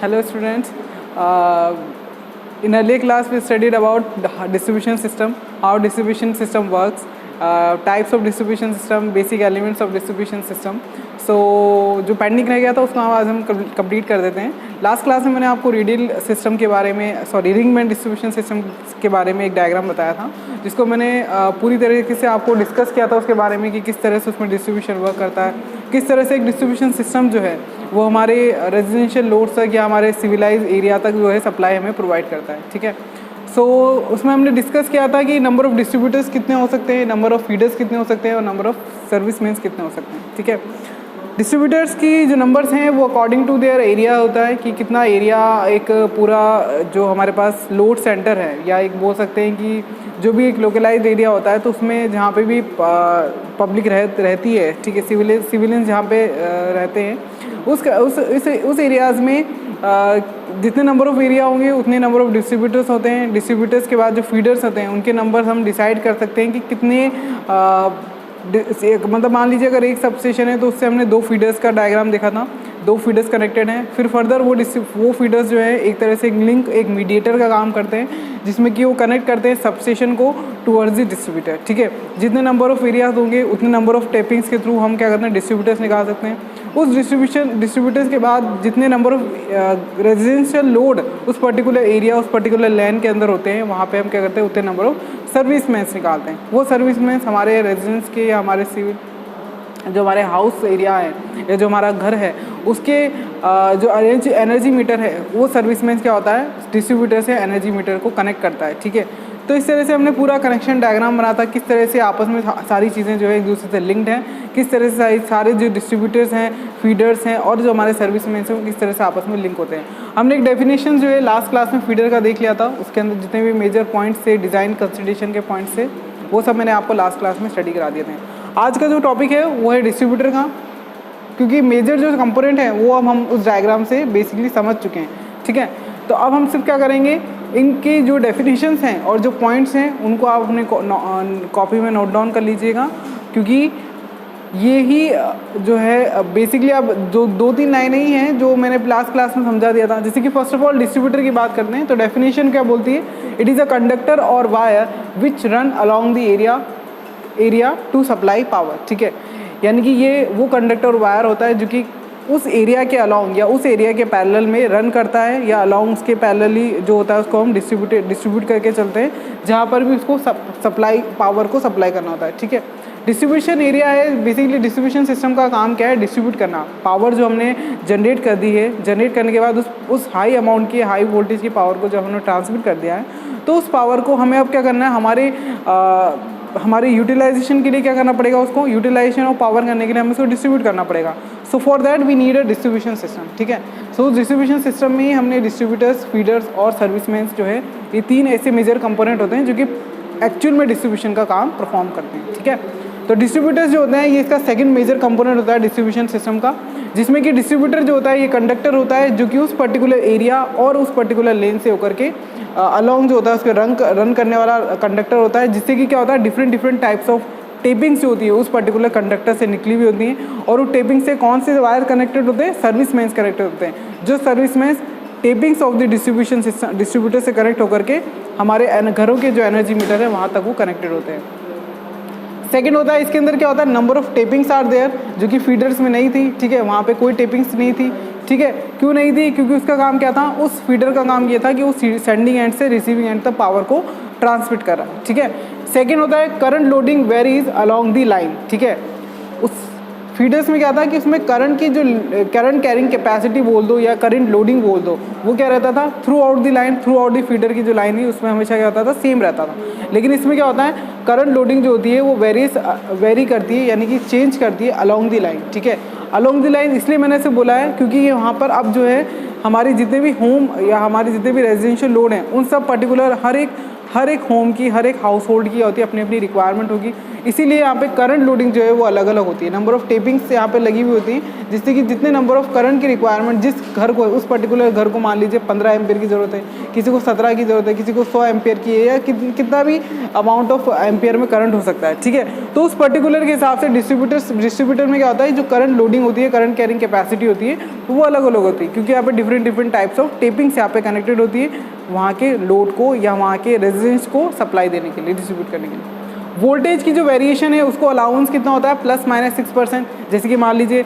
Hello students. In earlier class we studied about the distribution system, how distribution system works, types of distribution system, basic elements of distribution system. So जो pending रह गया था उसको आज हम complete कर देते हैं. लास्ट क्लास में मैंने आपको रीडिल सिस्टम के बारे में रिंगमैन डिस्ट्रीब्यूशन सिस्टम के बारे में एक डायग्राम बताया था, जिसको मैंने पूरी तरीके से आपको डिस्कस किया था उसके बारे में कि किस तरह से उसमें डिस्ट्रीब्यूशन वर्क करता है, किस तरह से एक डिस्ट्रीब्यूशन सिस्टम जो है वो हमारे रेजिडेंशियल लोड्स तक या हमारे सिविलाइज एरिया तक जो है सप्लाई हमें प्रोवाइड करता है. ठीक है. सो उसमें हमने डिस्कस किया था कि नंबर ऑफ़ डिस्ट्रीब्यूटर्स कितने हो सकते हैं, नंबर ऑफ़ फीडर्स कितने हो सकते हैं और नंबर ऑफ़ सर्विसमैन्स कितने हो सकते हैं. ठीक है. डिस्ट्रीब्यूटर्स की जो नंबर्स हैं वो अकॉर्डिंग टू देयर एरिया होता है कि कितना एरिया एक पूरा जो हमारे पास लोड सेंटर है, या एक बोल सकते हैं कि जो भी एक लोकलाइज्ड एरिया होता है तो उसमें जहाँ पे भी पब्लिक रहती है, ठीक है, सिविलियंस जहाँ पे रहते हैं उस एरियाज़ में जितने नंबर ऑफ़ एरिया होंगे उतने नंबर ऑफ़ डिस्ट्रीब्यूटर्स होते हैं. डिस्ट्रीब्यूटर्स के बाद जो फीडर्स होते हैं उनके नंबर हम डिसाइड कर सकते हैं कि कितने मतलब मान लीजिए अगर एक सब स्टेशन है तो उससे हमने 2 फीडर्स का डायग्राम देखा था, 2 फीडर्स कनेक्टेड हैं. फिर फर्दर वो फीडर्स जो है एक तरह से एक मीडिएटर का काम करते हैं, जिसमें कि वो कनेक्ट करते हैं सब स्टेशन को टूवर्ड्स द डिस्ट्रीब्यूटर. ठीक है. जितने नंबर ऑफ़ एरियाज होंगे उतने नंबर ऑफ़ टेपिंग्स के थ्रू हम क्या करते हैं, डिस्ट्रीब्यूटर्स निकाल सकते हैं. उस डिस्ट्रीब्यूटर्स के बाद जितने नंबर ऑफ़ रेजिडेंशियल लोड उस पर्टिकुलर एरिया उस पर्टिकुलर लैंड के अंदर होते हैं, वहाँ पे हम क्या करते हैं, उतने नंबर ऑफ़ सर्विसमैन्स निकालते हैं. वो सर्विसमैन्स हमारे रेजिडेंस के या हमारे सिविल जो हमारे हाउस एरिया है या जो हमारा घर है उसके जो एनर्जी मीटर है वो सर्विसमैन क्या होता है, डिस्ट्रीब्यूटर से एनर्जी मीटर को कनेक्ट करता है. ठीक है. तो इस तरह से हमने पूरा कनेक्शन डायग्राम बना था, किस तरह से आपस में सारी चीज़ें जो है एक दूसरे से लिंक्ड हैं, किस तरह से सारे जो डिस्ट्रीब्यूटर्स हैं, फीडर्स हैं और जो हमारे सर्विसमैन हैं वो किस तरह से आपस में लिंक होते हैं. हमने एक डेफिनेशन जो है लास्ट क्लास में फीडर का देख लिया था, उसके अंदर जितने भी मेजर पॉइंट्स थे, डिज़ाइन कंसिडरेशन के पॉइंट्स थे, वो सब मैंने आपको लास्ट क्लास में स्टडी करा दिए थे. आज का जो टॉपिक है वो है डिस्ट्रीब्यूटर का, क्योंकि मेजर जो कंपोनेंट है वो अब हम उस डायग्राम से बेसिकली समझ चुके हैं. ठीक है. तो अब हम सिर्फ क्या करेंगे, इनके जो डेफिनेशंस हैं और जो पॉइंट्स हैं उनको आप अपने कॉपी में नोट डाउन कर लीजिएगा, क्योंकि ये ही जो है बेसिकली अब जो 2-3 लाइनें ही हैं जो मैंने लास्ट क्लास में समझा दिया था. जैसे कि फर्स्ट ऑफ ऑल डिस्ट्रीब्यूटर की बात करते हैं तो डेफिनेशन क्या बोलती है, it is a conductor or wire which run along the area to supply power. ठीक है. यानी कि ये वो कंडक्टर और वायर होता है जो कि उस एरिया के अलॉन्ग या उस एरिया के पैरेलल में रन करता है, या अलॉन्ग उसके पैरेलली जो होता है उसको हम डिस्ट्रीब्यूट करके चलते हैं, जहाँ पर भी उसको सप्लाई पावर को सप्लाई करना होता है. ठीक है. डिस्ट्रीब्यूशन एरिया है बेसिकली डिस्ट्रीब्यूशन सिस्टम का काम क्या है, डिस्ट्रीब्यूट करना. पावर जो हमने जनरेट कर दी है, जनरेट करने के बाद उस हाई अमाउंट की हाई वोल्टेज की पावर को जब हमने ट्रांसमिट कर दिया है तो उस पावर को हमें अब क्या करना है, हमारे यूटिलाइजेशन के लिए क्या करना पड़ेगा, उसको यूटिलाइजेशन ऑफ पावर करने के लिए हमें उसको डिस्ट्रीब्यूट करना पड़ेगा. So for that we need a distribution system. ठीक है. सो उस डिस्ट्रीब्यूशन सिस्टम में ही हमने डिस्ट्रीब्यूटर्स, फीडर्स और सर्विसमैन्स जो है ये 3 ऐसे मेजर कंपोनेंट होते हैं जो कि एक्चुअल में डिस्ट्रीब्यूशन का काम परफॉर्म करते हैं. ठीक है. तो डिस्ट्रीब्यूटर्स जो होते हैं ये इसका सेकंड मेजर कंपोनेंट होता है डिस्ट्रीब्यूशन सिस्टम का, जिसमें कि डिस्ट्रीब्यूटर जो होता है ये कंडक्टर होता है जो कि उस पर्टिकुलर एरिया और उस पर्टिकुलर लेन से होकर के अलॉन्ग जो होता है उसके रन करने वाला कंडक्टर होता है, जिससे कि क्या होता है डिफरेंट टाइप्स ऑफ टेपिंग्स जो होती है उस पर्टिकुलर कंडक्टर से निकली हुई होती हैं, और उस टेपिंग से कौन से वायर कनेक्टेड होते हैं, सर्विसमैन्स कनेक्टेड होते हैं. जो service mains tappings of the distribution system distributor से कनेक्ट होकर के हमारे घरों के जो एनर्जी मीटर है वहाँ तक वो कनेक्टेड होते हैं. सेकंड होता है इसके अंदर क्या होता है, number of tappings are there, जो कि फीडर्स में नहीं थी. ठीक है. वहाँ पे कोई टेपिंग्स नहीं थी. ठीक है. क्यों नहीं थी, क्योंकि उसका काम क्या था, उस फीडर का काम ये था कि वो सेंडिंग एंड से रिसीविंग एंड तक पावर को ट्रांसमिट कर रहा है. ठीक है. सेकेंड होता है current loading varies along the line. ठीक है. उस फीडर्स में क्या था कि उसमें करंट की जो करंट कैरिंग कैपेसिटी बोल दो या करंट लोडिंग बोल दो, वो क्या रहता था through out the line, through out the feeder की जो लाइन है उसमें हमेशा क्या होता था, सेम रहता था. लेकिन इसमें क्या होता है, करंट लोडिंग जो होती है वो वेरी करती है, यानी कि चेंज करती है अलॉन्ग दी लाइन. ठीक है. अलॉन्ग दी लाइन इसलिए मैंने इसे बोला है क्योंकि ये वहाँ पर अब जो है हमारी जितने भी होम या हमारे जितने भी रेजिडेंशियल लोड हैं उन सब पर्टिकुलर हर एक होम की, हर एक हाउस होल्ड की होती है अपनी अपनी रिक्वायरमेंट होगी. इसीलिए यहाँ पे करंट लोडिंग जो है वो अलग अलग होती है, नंबर ऑफ टेपिंग्स यहाँ पे लगी हुई होती है, जिससे कि जितने नंबर ऑफ करंट की रिक्वायरमेंट जिस घर को, उस पर्टिकुलर घर को मान लीजिए 15 एम्पियर की ज़रूरत है, किसी को 17 की ज़रूरत है, किसी को 100 एम्पियर की है, या कितना भी अमाउंट ऑफ एम्पियर में करंट हो सकता है, ठीक है। तो उस पर्टिकुलर के हिसाब से डिस्ट्रीब्यूटर में क्या होता है, जो करंट लोडिंग होती है, करंट कैरिंग कैपेसिटी होती है, वो अलग अलग होती है, क्योंकि यहाँ पे डिफरेंट टाइप्स ऑफ टेपिंग्स यहाँ पे कनेक्टेड होती है वहाँ के लोड को या वहाँ के रेजिडेंस को सप्लाई देने के लिए, डिस्ट्रीब्यूट करने के लिए। वोल्टेज की जो वेरिएशन है उसको अलाउंस कितना होता है, ±6%। जैसे कि मान लीजिए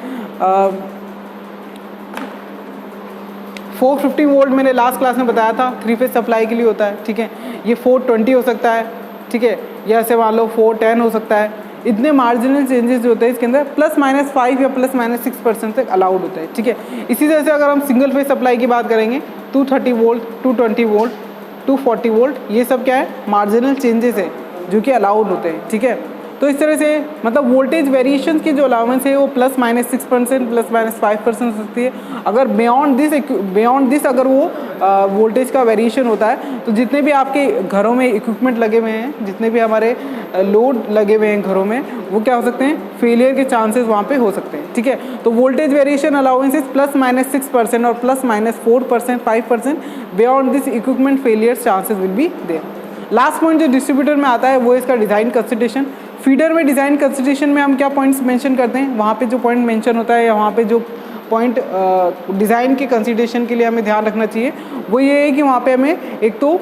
450 वोल्ट मैंने लास्ट क्लास में बताया था 3 फेज सप्लाई के लिए होता है, ठीक है। ये 420 हो सकता है, ठीक है, या ऐसे मान लो 410 हो सकता है। इतने मार्जिनल चेंजेस जो होते हैं इसके अंदर ±5 या ±6% तक अलाउड होता है, ठीक है। इसी तरह से अगर हम सिंगल फेज सप्लाई की बात करेंगे 230 वोल्ट, 220 वोल्ट, 240 वोल्ट, ये सब क्या है, मार्जिनल चेंजेस है जो कि अलाउड होते हैं, ठीक है। तो इस तरह से मतलब वोल्टेज वेरिएशन की जो अलाउंस है वो ±6%, ±5% हो सकती है। अगर बियॉन्ड दिस अगर वो वोल्टेज का वेरिएशन होता है तो जितने भी आपके घरों में इक्विपमेंट लगे हुए हैं, जितने भी हमारे लोड लगे हुए हैं घरों में, वो क्या हो सकते हैं, फेलियर के चांसेस वहाँ पे हो सकते हैं, ठीक है। तो वोल्टेज वेरिएशन अलाउंसेस ±6% और +4%, 5%, beyond this equipment failure chances will be there. Last point जो डिस्ट्रीब्यूटर में आता है वो इसका डिज़ाइन कंसिडरेशन। फीडर में डिज़ाइन कंसिडरेशन में हम क्या पॉइंट्स मेंशन करते हैं, वहाँ पे जो पॉइंट मेंशन होता है या वहाँ पे जो पॉइंट डिज़ाइन के कंसिडरेशन के लिए हमें ध्यान रखना चाहिए वो ये है कि वहाँ पे हमें एक तो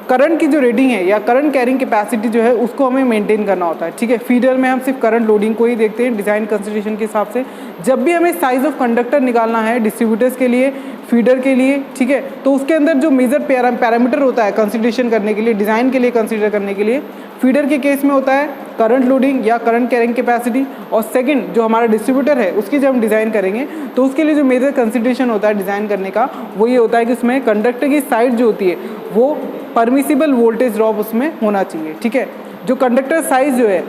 करंट की जो रेटिंग है या करंट कैरिंग कैपेसिटी जो है उसको हमें मेंटेन करना होता है, ठीक है। फीडर में हम सिर्फ करंट लोडिंग को ही देखते हैं डिज़ाइन कंसिडरेशन के हिसाब से। जब भी हमें साइज ऑफ कंडक्टर निकालना है डिस्ट्रीब्यूटर्स के लिए, फीडर के लिए, ठीक है, तो उसके अंदर जो मेजर पैरामीटर होता है कंसिडरेशन करने के लिए, डिज़ाइन के लिए कंसिडर करने के लिए, फीडर के केस में होता है करंट लोडिंग या करंट कैरिंग कैपेसिटी। और सेकंड जो हमारा डिस्ट्रीब्यूटर है उसकी जब हम डिज़ाइन करेंगे तो उसके लिए जो मेजर कंसिडरेशन होता है डिज़ाइन करने का वो ये होता है कि उसमें कंडक्टर की साइड जो होती है वो परमिसिबल वोल्टेज ड्रॉप उसमें होना चाहिए, ठीक है। जो कंडक्टर साइज जो है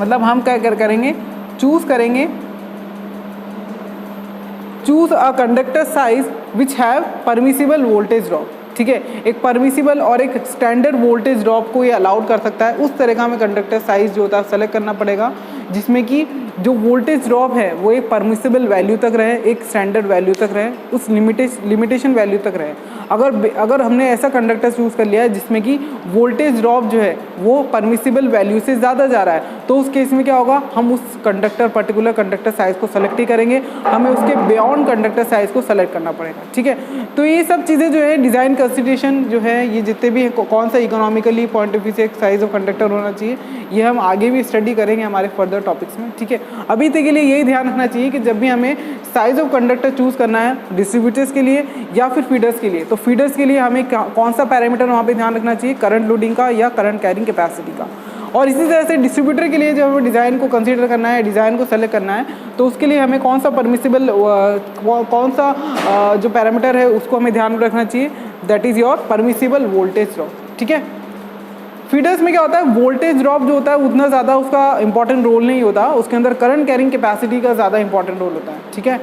मतलब हम क्या करेंगे, choose a conductor size which have permissible voltage drop, ठीक है। एक परमिसिबल और एक स्टैंडर्ड वोल्टेज ड्रॉप को ये अलाउड कर सकता है, उस तरह का हमें कंडक्टर साइज जो होता है सेलेक्ट करना पड़ेगा जिसमें कि जो वोल्टेज ड्रॉप है वो एक परमिसिबल वैल्यू तक रहे, एक स्टैंडर्ड वैल्यू तक रहे, उस लिमिटेशन वैल्यू तक रहे। अगर हमने ऐसा कंडक्टर चूज़ कर लिया है जिसमें कि वोल्टेज ड्रॉप जो है वो परमिसिबल वैल्यू से ज़्यादा जा रहा है तो उस केस में क्या होगा, हम उस पर्टिकुलर कंडक्टर साइज़ को सेलेक्ट ही करेंगे, हमें उसके बियॉन्ड कंडक्टर साइज़ को सेलेक्ट करना पड़ेगा, ठीक है। तो ये सब चीज़ें जो है डिज़ाइन कंसिडरेशन जो है ये जितने भी कौन सा इकोनॉमिकली पॉइंट ऑफ व्यू से एक साइज़ ऑफ कंडक्टर होना चाहिए ये हम आगे भी स्टडी करेंगे हमारे फर्दर टॉपिक्स में, ठीक है। अभी तक के लिए यही ध्यान रखना चाहिए कि जब भी हमें साइज़ ऑफ कंडक्टर चूज़ करना है डिस्ट्रीब्यूटर्स के लिए या फिर फीडर्स के लिए, तो फीडर्स के लिए हमें कौन सा पैरामीटर वहाँ पे ध्यान रखना चाहिए, करंट लोडिंग का या करंट कैरिंग कैपेसिटी का। और इसी तरह से डिस्ट्रीब्यूटर के लिए जब हमें डिज़ाइन को कंसीडर करना है, डिज़ाइन को सेलेक्ट करना है तो उसके लिए हमें कौन सा परमिसिबल कौन सा जो पैरामीटर है उसको हमें ध्यान में रखना चाहिए, that is your permissible voltage drop, ठीक है। फीडर्स में क्या होता है, वोल्टेज ड्रॉप जो होता है उतना ज़्यादा उसका इंपॉर्टेंट रोल नहीं होता, उसके अंदर करंट कैरिंग कैपेसिटी का ज़्यादा इंपॉर्टेंट रोल होता है, ठीक है।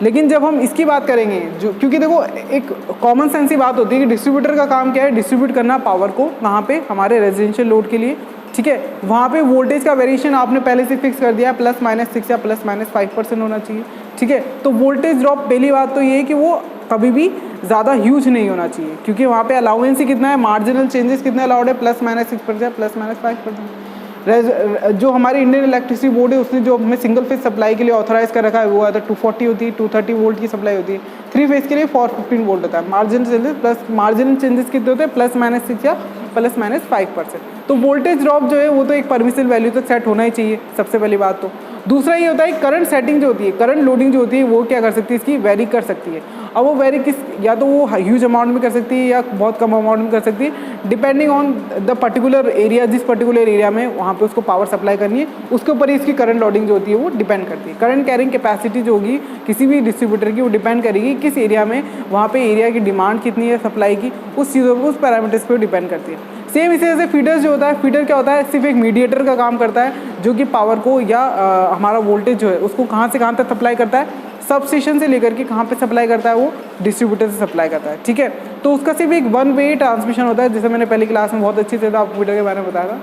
लेकिन जब हम इसकी बात करेंगे जो, क्योंकि देखो एक कॉमन सेंस की बात होती है कि डिस्ट्रीब्यूटर का काम क्या है, डिस्ट्रीब्यूट करना पावर को कहाँ पे, हमारे रेजिडेंशियल लोड के लिए, ठीक है। वहाँ पे वोल्टेज का वेरिएशन आपने पहले से फिक्स कर दिया है ±6 या ±5% होना चाहिए, ठीक है। तो वोल्टेज ड्रॉप पहली बात तो ये है कि वो कभी भी ज़्यादा ह्यूज नहीं होना चाहिए क्योंकि वहाँ पे अलाउंस ही कितना है, मार्जिनल चेंजेस कितने अलाउड है, ±6% ±5%। जो हमारी इंडियन इलेक्ट्रिसिटी बोर्ड है उसने जो हमें सिंगल फेज सप्लाई के लिए ऑथराइज कर रखा है वो आता है 240 होती है, 230 वोल्ट की सप्लाई होती है, 3 फेज के लिए 415 वोल्ट होता है। मार्जिनल चेंजेस कितने होते हैं, ±6 या ±5%। तो वोल्टेज ड्रॉप जो है वो तो एक परमिसिबल वैल्यू तक सेट होना ही चाहिए सबसे पहली बात तो। दूसरा ये होता है करंट सेटिंग जो होती है, करंट लोडिंग जो होती है वो क्या कर सकती है, इसकी वेरी कर सकती है। अब वो वेरी किस, या तो वो ह्यूज अमाउंट में कर सकती है या बहुत कम अमाउंट में कर सकती है, depending on the particular area, जिस पर्टिकुलर एरिया में वहाँ पे उसको पावर सप्लाई करनी है उसके ऊपर ही इसकी करंट लोडिंग जो होती है वो डिपेंड करती है। करंट कैरिंग कैपेसिटी जो होगी किसी भी डिस्ट्रीब्यूटर की वो डिपेंड करेगी किस एरिया में, वहाँ पे एरिया की डिमांड कितनी है सप्लाई की, उस चीज़ों को, उस पैरामीटर्स पर डिपेंड करती है। सेम इसी तरह से फीडर्स जो होता है, फीडर क्या होता है, सिर्फ एक मीडिएटर का काम करता है जो कि पावर को या हमारा वोल्टेज जो है उसको कहाँ से कहाँ तक सप्लाई करता है, सब स्टेशन से लेकर के कहाँ पे सप्लाई करता है, वो डिस्ट्रीब्यूटर से सप्लाई करता है, ठीक है। तो उसका सिर्फ एक वन वे ट्रांसमिशन होता है, जैसे मैंने पहली क्लास में बहुत अच्छी से आपको फीडर के बारे में बताया था।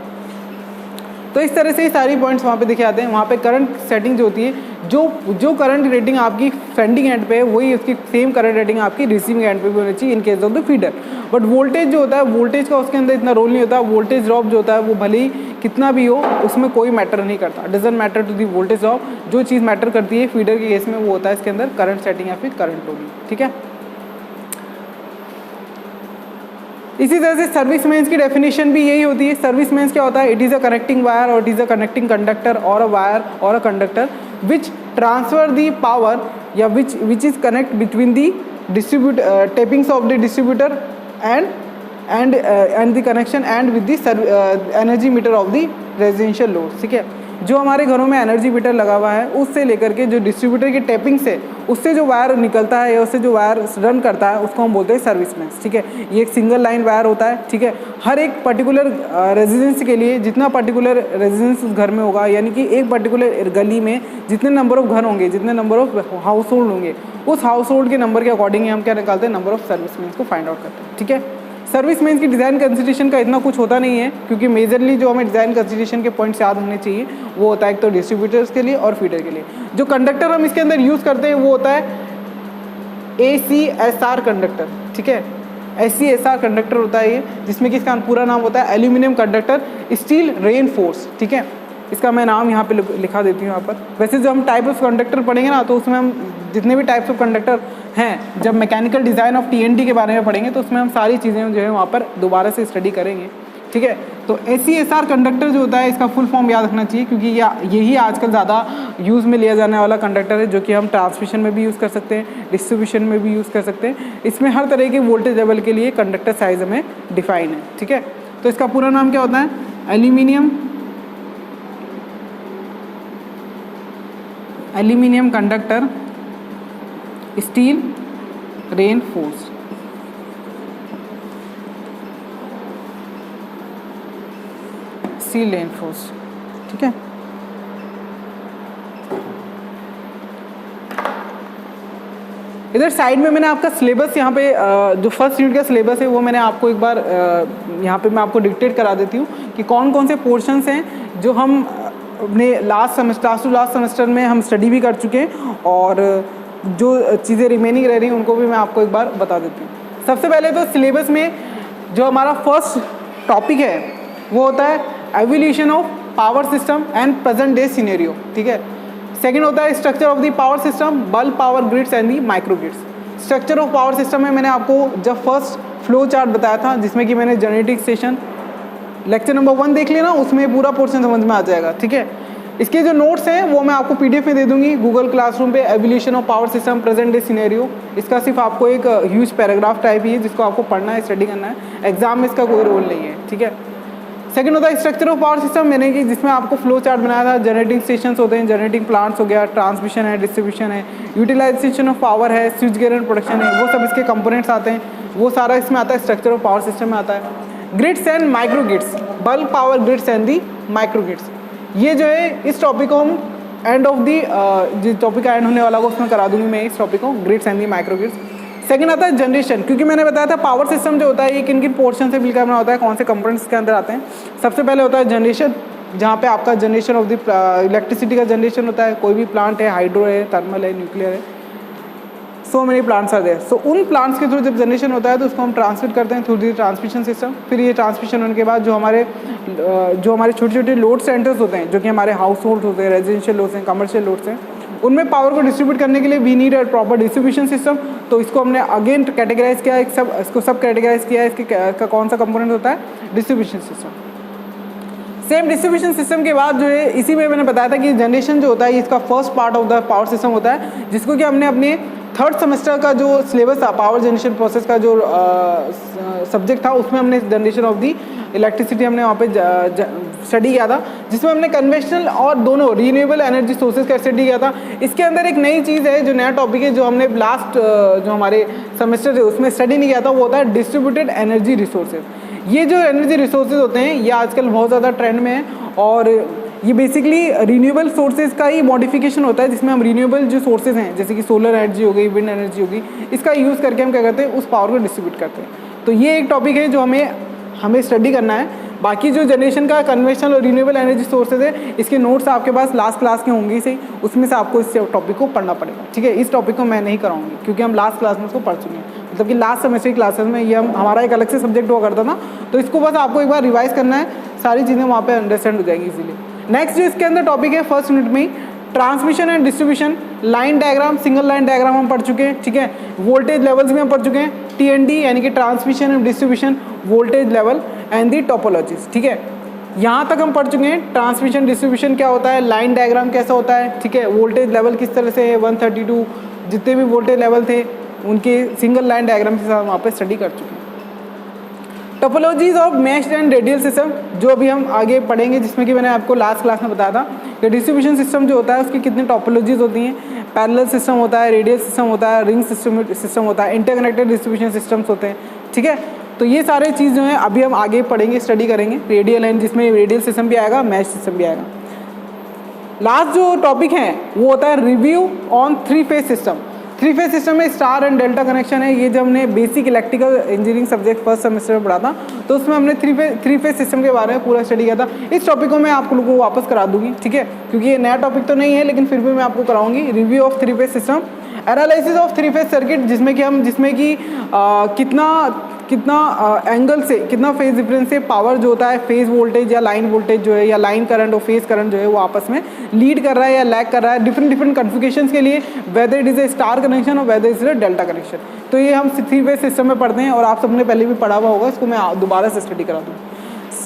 तो इस तरह से ये सारी पॉइंट्स वहाँ पे दिखे आते हैं। वहाँ पे करंट सेटिंग जो होती है, जो करंट रेटिंग आपकी सेंडिंग एंड पे है वही उसकी सेम करंट रेटिंग आपकी रिसीविंग एंड पे भी होनी चाहिए in case of the feeder. But voltage जो होता है, वोल्टेज का उसके अंदर इतना रोल नहीं होता। वोल्टेज ड्रॉप जो होता है वो भले ही कितना भी हो उसमें कोई मैटर नहीं करता, doesn't matter to the voltage drop. जो चीज़ मैटर करती है फीडर के केस में वो होता है इसके अंदर करंट सेटिंग या फिर करंट लोडिंग, ठीक है। इसी तरह से सर्विस मेंस की डेफिनेशन भी यही होती है। सर्विस मेंस क्या होता है? It is a connecting wire और it is a connecting conductor और अ वायर और a conductor which transfer the power या which is connect between the tappings of the distributor and the connection and with the energy meter of the residential load, ठीक है। जो हमारे घरों में energy meter लगा हुआ है उससे लेकर के जो डिस्ट्रीब्यूटर की टेपिंग से उससे जो वायर निकलता है या उससे जो वायर रन करता है उसको हम बोलते हैं सर्विस मेंस, ठीक है। ये एक सिंगल लाइन वायर होता है, ठीक है। हर एक पर्टिकुलर रेजिडेंस के लिए जितना पर्टिकुलर रेजिडेंस उस घर में होगा, यानी कि एक पर्टिकुलर गली में जितने नंबर ऑफ घर होंगे, जितने नंबर ऑफ हाउस होल्ड होंगे, उस हाउस होल्ड के नंबर के अकॉर्डिंग हम क्या निकालते हैं? नंबर ऑफ सर्विस मेंस को फाइंड आउट करते हैं, ठीक है। सर्विस मेंस की डिज़ाइन कंसिडरेशन का इतना कुछ होता नहीं है, क्योंकि मेजरली जो हमें डिज़ाइन कंसिडरेशन के पॉइंट्स याद होने चाहिए वो होता है एक तो डिस्ट्रीब्यूटर्स के लिए और फीडर के लिए। जो कंडक्टर हम इसके अंदर यूज़ करते हैं वो होता है ACSR कंडक्टर, ठीक है। ACSR कंडक्टर होता है ये, जिसमें कि इसका पूरा नाम होता है एल्यूमिनियम कंडक्टर स्टील रेनफोर्स, ठीक है। इसका मैं नाम यहाँ पे लिखा देती हूँ यहाँ पर। वैसे जब हम टाइप ऑफ कंडक्टर पढ़ेंगे ना तो उसमें हम जितने भी टाइप्स ऑफ कंडक्टर हैं, जब मैकेनिकल डिज़ाइन ऑफ TNT के बारे में पढ़ेंगे तो उसमें हम सारी चीज़ें जो है वहाँ पर दोबारा से स्टडी करेंगे, ठीक है। तो ACSR कंडक्टर जो होता है इसका फुल फॉर्म याद रखना चाहिए, क्योंकि यही आजकल ज़्यादा यूज़ में लिया जाने वाला कंडक्टर है, जो कि हम ट्रांसमिशन में भी यूज़ कर सकते हैं, डिस्ट्रीब्यूशन में भी यूज़ कर सकते हैं। इसमें हर तरह के वोल्टेज लेवल के लिए कंडक्टर साइज हमें डिफाइन है, ठीक है। तो इसका पूरा नाम क्या होता है? Aluminium conductor steel reinforce, steel reinforce, ठीक है। इधर साइड में मैंने आपका सिलेबस यहाँ पे जो फर्स्ट यूनिट का सिलेबस है वो मैंने आपको एक बार यहाँ पे मैं आपको डिक्टेट करा देती हूँ कि कौन कौन से पोर्शंस हैं जो हम अपने लास्ट सेमेस्टर में हम स्टडी भी कर चुके हैं, और जो चीज़ें रिमेनिंग रह रही हैं उनको भी मैं आपको एक बार बता देती हूँ। सबसे पहले तो सिलेबस में जो हमारा फर्स्ट टॉपिक है वो होता है evolution of power system and present day scenario, ठीक है। सेकंड होता है structure of the power system, bulk power grids and the micro grids. Structure of power system में मैंने आपको जब फर्स्ट फ्लो चार्ट बताया था, जिसमें कि मैंने जनरेटिंग स्टेशन लेक्चर नंबर 1 देख लेना, उसमें पूरा पोर्शन समझ में आ जाएगा, ठीक है। इसके जो नोट्स हैं वो मैं आपको PDF में दे दूंगी गूगल क्लासरूम पे, evolution of power system present day scenario. इसका सिर्फ आपको एक ह्यूज पैराग्राफ टाइप ही है जिसको आपको पढ़ना है, स्टडी करना है, एग्जाम में इसका कोई रोल नहीं है, ठीक है। सेकंड होता है स्ट्रक्चर ऑफ पावर सिस्टम, मैंने कि जिसमें आपको फ्लो चार्ट बनाया था। जनरेटिंग स्टेशन होते हैं, जनरेटिंग प्लांट्स हो गया, ट्रांसमिशन है, डिस्ट्रीब्यूशन है, यूटिलाइजेशन ऑफ पावर है, स्विच गियर एंड प्रोडक्शन है, वो सब इसके कंपोनेंट्स आते हैं, वो सारा इसमें आता है, स्ट्रक्चर ऑफ पावर सिस्टम में आता है। Grids and micro grids, bulk power grids and the micro grids, ये जो है इस टॉपिक को हम एंड ऑफ दी जिस टॉपिक का एंड होने वाला उसमें करा दूंगी मैं इस टॉपिक को, grids and the micro grids. Second आता है जनरेशन, क्योंकि मैंने बताया था पावर सिस्टम जो होता है ये किन किन पोर्शन से मिलकर बना होता है, कौन से कंपोनेंट्स के अंदर आते हैं। सबसे पहले होता है जनरेशन, जहाँ पे आपका जनरेशन ऑफ द इलेक्ट्रिसिटी का जनरेशन होता है। कोई भी प्लांट है, हाइड्रो है, थर्मल है, न्यूक्लियर है, so many plants are there. So उन प्लांट्स के थ्रू जब जनरेशन होता है तो उसको हम ट्रांसमिट करते हैं थ्रू दी ट्रांसमिशन सिस्टम। फिर ये ट्रांसमिशन होने के बाद जो हमारे छोटे छोटे लोड सेंटर्स होते हैं, जो कि हमारे हाउस होल्ड होते हैं, रेजिडेंशियल लोड्स हैं, कमर्शियल लोड्स हैं, उनमें पावर को डिस्ट्रीब्यूट करने के लिए we need a proper distribution system. तो इसको हमने अगेन कैटेगराइज किया, इसको सब कैटेगराइज किया है। इसका कौन सा कंपोनेंट होता है? Distribution system. Same distribution system के बाद जो है इसी में मैंने बताया था कि जनरेशन जो होता है इसका first part of the power system होता है, जिसको कि हमने अपने थर्ड सेमेस्टर का जो सिलेबस था, पावर जनरेशन प्रोसेस का जो सब्जेक्ट था, उसमें हमने जनरेशन ऑफ दी इलेक्ट्रिसिटी हमने वहाँ पे स्टडी किया था, जिसमें हमने कन्वेंशनल और दोनों रीन्यूएबल एनर्जी सोर्सेज का स्टडी किया था। इसके अंदर एक नई चीज़ है, जो नया टॉपिक है, जो हमने लास्ट जो हमारे सेमेस्टर है उसमें स्टडी नहीं किया था, वो होता है डिस्ट्रीब्यूटेड एनर्जी रिसोर्सेज। ये जो एनर्जी रिसोर्सेज होते हैं ये आजकल बहुत ज़्यादा ट्रेंड में है, और ये बेसिकली रीन्यूएबल सोर्सेज का ही मॉडिफिकेशन होता है, जिसमें हम रीन्यूएबल जो सोर्सेज हैं जैसे कि सोलर एनर्जी हो गई, विंड एनर्जी हो गई, इसका यूज़ करके हम क्या करते हैं, उस पावर को डिस्ट्रीब्यूट करते हैं। तो ये एक टॉपिक है जो हमें स्टडी करना है। बाकी जो जनरेशन का कन्वेंशनल और रिन्यूएबल एनर्जी सोर्सेज है, इसके नोट्स आपके पास लास्ट क्लास के होंगे सही, उसमें से आपको इस टॉपिक को पढ़ना पड़ेगा, ठीक है। इस टॉपिक को मैं नहीं कराऊंगी क्योंकि हम लास्ट क्लास में उसको पढ़ चुके हैं, मतलब कि लास्ट सेमेस्टर की क्लासेस में ये हमारा एक अलग से सब्जेक्ट हुआ करता था, तो इसको बस आपको एक बार रिवाइज करना है, सारी चीज़ें वहाँ पर अंडरस्टैंड हो जाएंगी इजीली। नेक्स्ट जो इसके अंदर टॉपिक है फर्स्ट यूनिट में, transmission and distribution, line diagram, single line diagram हम पढ़ चुके हैं, ठीक है। वोल्टेज लेवल्स भी हम पढ़ चुके हैं, TND यानी कि transmission and distribution voltage level and the topologies, ठीक है। यहाँ तक हम पढ़ चुके हैं ट्रांसमिशन डिस्ट्रीब्यूशन क्या होता है, लाइन डायग्राम कैसा होता है, ठीक है। वोल्टेज लेवल किस तरह से है, 132 जितने भी वोल्टेज लेवल थे उनके सिंगल लाइन डायग्राम के साथ वहाँ पर स्टडी कर चुके हैं। Topologies of meshed and radial system जो अभी हम आगे पढ़ेंगे, जिसमें कि मैंने आपको लास्ट क्लास में बताया था कि डिस्ट्रीब्यूशन सिस्टम जो होता है उसकी कितनी टोपोलॉजीज होती हैं, पैरेलल सिस्टम होता है, रेडियल सिस्टम होता है, रिंग सिस्टम होता है, इंटरकनेक्टेड डिस्ट्रीब्यूशन सिस्टम्स होते हैं, ठीक है। तो ये सारे चीज़ जो हैं अभी हम आगे पढ़ेंगे, स्टडी करेंगे। रेडियल एंड जिसमें रेडियल सिस्टम भी आएगा, मैश सिस्टम भी आएगा। लास्ट जो टॉपिक है वो होता है review on 3 phase system. 3 phase system में स्टार एंड डेल्टा कनेक्शन है, ये जब हमने basic electrical engineering subject first semester में पढ़ा था, तो उसमें हमने 3 फेज सिस्टम के बारे में पूरा स्टडी किया था। इस टॉपिक को मैं आप लोगों को वापस करा दूंगी, ठीक है, क्योंकि ये नया टॉपिक तो नहीं है, लेकिन फिर भी मैं आपको कराऊंगी। Review of 3 phase system, analysis of 3 phase circuit, जिसमें कि कितना एंगल से, कितना फेज डिफरेंस से पावर जो होता है, फेज वोल्टेज या लाइन वोल्टेज जो है, या लाइन करंट और फेज करंट जो है वो आपस में लीड कर रहा है या लैग कर रहा है डिफरेंट कन्फिगरेशंस के लिए, whether it is a star connection और whether is a delta connection. तो ये हम 3 फेज सिस्टम में पढ़ते हैं और आप सबने पहले भी पढ़ा हुआ होगा, इसको मैं दोबारा से स्टडी करा दूँ।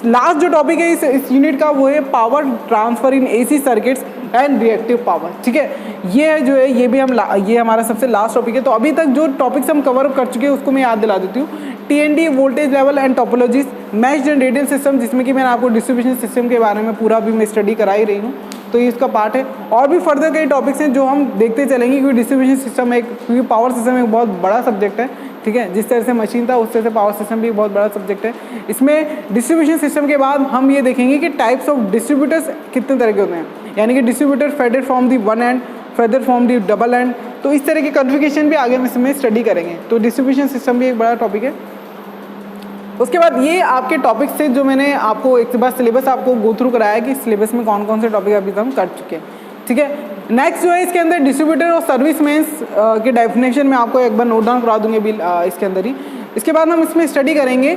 लास्ट जो टॉपिक है इस यूनिट का वो है power transfer in AC circuits and reactive power, ठीक है। ये जो है ये भी ये हमारा सबसे लास्ट टॉपिक है। तो अभी तक जो टॉपिक्स हम कवर कर चुके हैं उसको मैं याद दिला देती हूँ। TND voltage level and topologies, meshed and radial system, जिसमें कि मैंने आपको डिस्ट्रीब्यूशन सिस्टम के बारे में पूरा भी मैं स्टडी करा ही रही हूँ, तो ये इसका पार्ट है। और भी फर्दर कई टॉपिक्स हैं जो हम देखते चलेंगे, क्योंकि डिस्ट्रीब्यूशन सिस्टम क्योंकि पावर सिस्टम एक बहुत बड़ा सब्जेक्ट है, ठीक है। जिस तरह से मशीन था उस तरह से पावर सिस्टम भी एक बहुत बड़ा सब्जेक्ट है। इसमें डिस्ट्रीब्यूशन सिस्टम के बाद हम ये देखेंगे कि टाइप्स ऑफ डिस्ट्रीब्यूटर्स कितने तरह के होते हैं, यानी कि distributor faded from the one and, faded from the double and, तो इस तरह की कॉन्फ़िगरेशन भी आगे हम इसमें स्टडी करेंगे। तो डिस्ट्रीब्यूशन सिस्टम भी एक बड़ा टॉपिक है। उसके बाद ये आपके टॉपिक्स थे जो मैंने आपको एक बार सिलेबस आपको गो थ्रू कराया कि सिलेबस में कौन कौन से टॉपिक अभी तक हम कर चुके हैं, ठीक है। नेक्स्ट जो है इसके अंदर डिस्ट्रीब्यूटर और सर्विस मेंस के डेफिनेशन में आपको एक बार नोट डाउन करा दूंगी अभी इसके अंदर ही। इसके बाद हम इसमें स्टडी करेंगे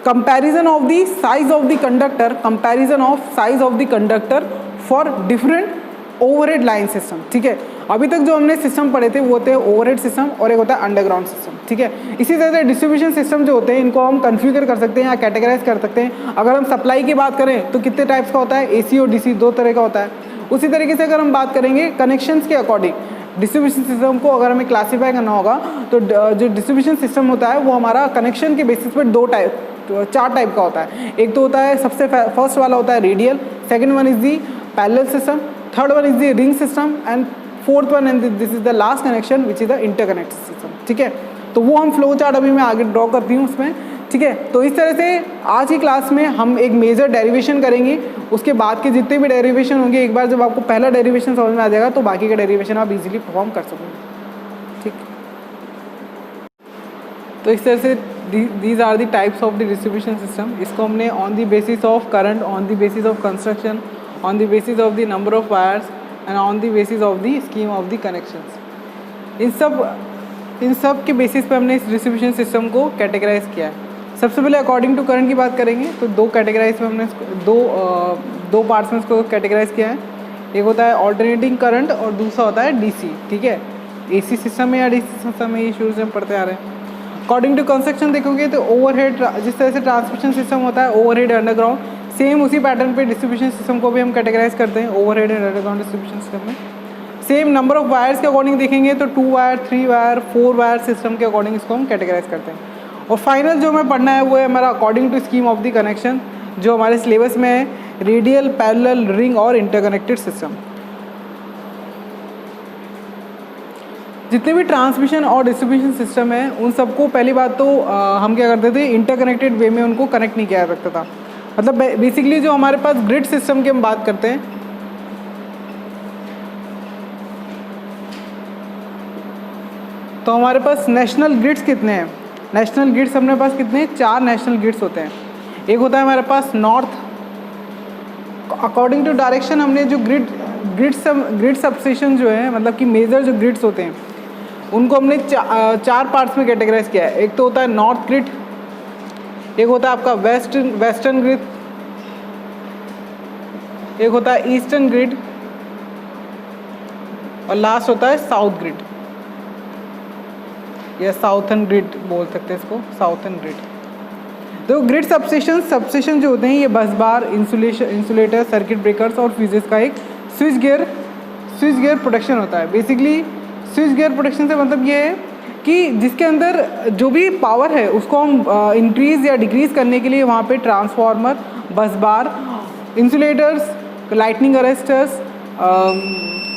comparison of the size of the conductor, comparison of size of the conductor for different overhead line system, ठीक है। अभी तक जो हमने सिस्टम पढ़े थे वो होते हैं ओवरहेड सिस्टम और एक होता है अंडरग्राउंड सिस्टम, ठीक है। इसी तरह से डिस्ट्रीब्यूशन सिस्टम जो होते हैं इनको हम कन्फिगर कर सकते हैं या कैटेगराइज कर सकते हैं। अगर हम सप्लाई की बात करें तो कितने टाइप्स का होता है, AC और DC 2 तरह का होता है। उसी तरीके से अगर हम बात करेंगे कनेक्शंस के अकॉर्डिंग, डिस्ट्रीब्यूशन सिस्टम को अगर हमें क्लासीफाई करना होगा तो जो डिस्ट्रीब्यूशन सिस्टम होता है वो हमारा कनेक्शन के बेसिस पर 4 टाइप का होता है। एक तो होता है सबसे फर्स्ट वाला होता है radial, second one is the parallel system, third one is the ring system and fourth one and this is the last connection which is the interconnected system, ठीक है। तो वो हम फ्लो चार्ट अभी मैं आगे ड्रॉ करती हूँ उसमें, ठीक है। तो इस तरह से आज की क्लास में हम एक मेजर डेरिवेशन करेंगे, उसके बाद के जितने भी डेरिवेशन होंगे एक बार जब आपको पहला डेरिवेशन समझ में आ जाएगा तो बाकी का डेरिवेशन आप इजीली परफॉर्म कर सकोगे, ठीक। तो इस तरह से these are the types of the distribution system. इसको हमने on the basis of current, on the basis of construction, on the basis of the number of wires and on the basis of the scheme of the connections, इन सब के basis पे हमने इस distribution system को categorise किया है। सबसे पहले अकॉर्डिंग टू करंट की बात करेंगे तो 2 कैटेगराइज में हमने दो पार्ट्स में इसको कैटेगराइज किया है। एक होता है ऑल्टरनेटिंग करंट और दूसरा होता है DC, ठीक है। AC सिस्टम में या DC सिस्टम में ये शुरू से हम पढ़ते आ रहे हैं। अकॉर्डिंग टू कंस्ट्रक्शन देखोगे तो ओवरहेड, जिस तरह से ट्रांसमिशन सिस्टम होता है ओवरहेड अंडरग्राउंड, सेम उसी पैटर्न पे डिस्ट्रीब्यूशन सिस्टम को भी हम कैटेगराइज करते हैं overhead and underground distribution system में। सेम नंबर ऑफ वायर्स के अकॉर्डिंग देखेंगे तो 2 वायर, 3 वायर, 4 वायर सिस्टम के अकॉर्डिंग इसको हम कैटेगराइज करते हैं। और फाइनल जो हमें पढ़ना है वो है हमारा according to scheme of the connection, जो हमारे सिलेबस में है रेडियल, पैरेलल, रिंग और इंटरकनेक्टेड सिस्टम। जितने भी ट्रांसमिशन और डिस्ट्रीब्यूशन सिस्टम है उन सबको पहली बात तो हम क्या करते थे, इंटरकनेक्टेड वे में उनको कनेक्ट नहीं किया जा सकता था। मतलब बेसिकली जो हमारे पास ग्रिड सिस्टम की हम बात करते हैं, तो हमारे पास नेशनल ग्रिड्स कितने हैं, नेशनल ग्रिड्स हमारे पास कितने हैं, 4 नेशनल ग्रिड्स होते हैं। एक होता है हमारे पास नॉर्थ। अकॉर्डिंग टू डायरेक्शन हमने जो ग्रिड सबस्टेशन जो है, मतलब कि मेजर जो ग्रिड्स होते हैं उनको हमने चार पार्ट्स में कैटेगराइज किया है। एक तो होता है नॉर्थ ग्रिड, एक होता है आपका वेस्टर्न ग्रिड, एक होता है ईस्टर्न ग्रिड और लास्ट होता है साउथ ग्रिड या साउथर्न ग्रिड बोल सकते हैं इसको, साउथर्न ग्रिड। तो ग्रिड सबस्टेशन जो होते हैं ये बस बार, इंसुलेटर, सर्किट ब्रेकर्स और फ्यूजेस का एक स्विच गियर प्रोटेक्शन होता है। बेसिकली स्विच गियर प्रोटेक्शन से मतलब ये है कि जिसके अंदर जो भी पावर है उसको हम इंक्रीज़ या डिक्रीज़ करने के लिए वहाँ पे transformer, bus bar, insulators, lightning arresters,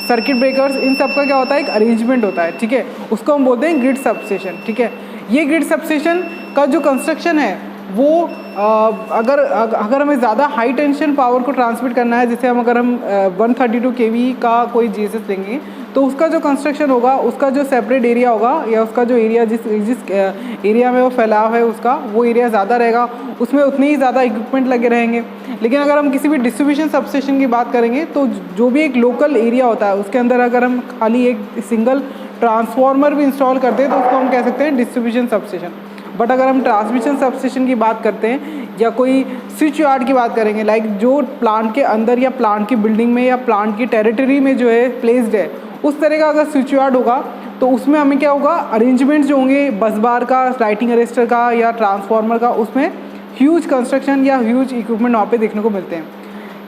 circuit breakers, इन सब का क्या होता है, एक अरेंजमेंट होता है, ठीक है। उसको हम बोलते हैं ग्रिड सबस्टेशन, ठीक है। ये ग्रिड सबस्टेशन का जो कंस्ट्रक्शन है वो अगर हमें ज़्यादा हाई टेंशन पावर को ट्रांसमिट करना है, जैसे अगर हम 132 kV का कोई GSS लेंगे तो उसका जो कंस्ट्रक्शन होगा, उसका जो सेपरेट एरिया होगा या उसका जो एरिया जिस एरिया में वो फैलाव है उसका, वो एरिया ज़्यादा रहेगा, उसमें उतने ही ज़्यादा इक्विपमेंट लगे रहेंगे। लेकिन अगर हम किसी भी डिस्ट्रीब्यूशन सबस्टेशन की बात करेंगे तो जो भी एक लोकल एरिया होता है उसके अंदर अगर हम खाली एक सिंगल ट्रांसफार्मर भी इंस्टॉल करते हैं तो उसको हम कह सकते हैं डिस्ट्रीब्यूशन सबस्टेशन। बट अगर हम ट्रांसमिशन सबस्टेशन की बात करते हैं या कोई स्विच यार्ड की बात करेंगे, लाइक जो प्लांट के अंदर या प्लांट की बिल्डिंग में या प्लांट की टेरिटरी में जो है प्लेस्ड है, उस तरह का अगर स्विच यार्ड होगा तो उसमें हमें क्या होगा, अरेंजमेंट्स जो होंगे बस बार का, लाइटिंग अरेस्टर का या ट्रांसफार्मर का, उसमें ह्यूज कंस्ट्रक्शन या ह्यूज इक्विपमेंट वहाँ पे देखने को मिलते हैं।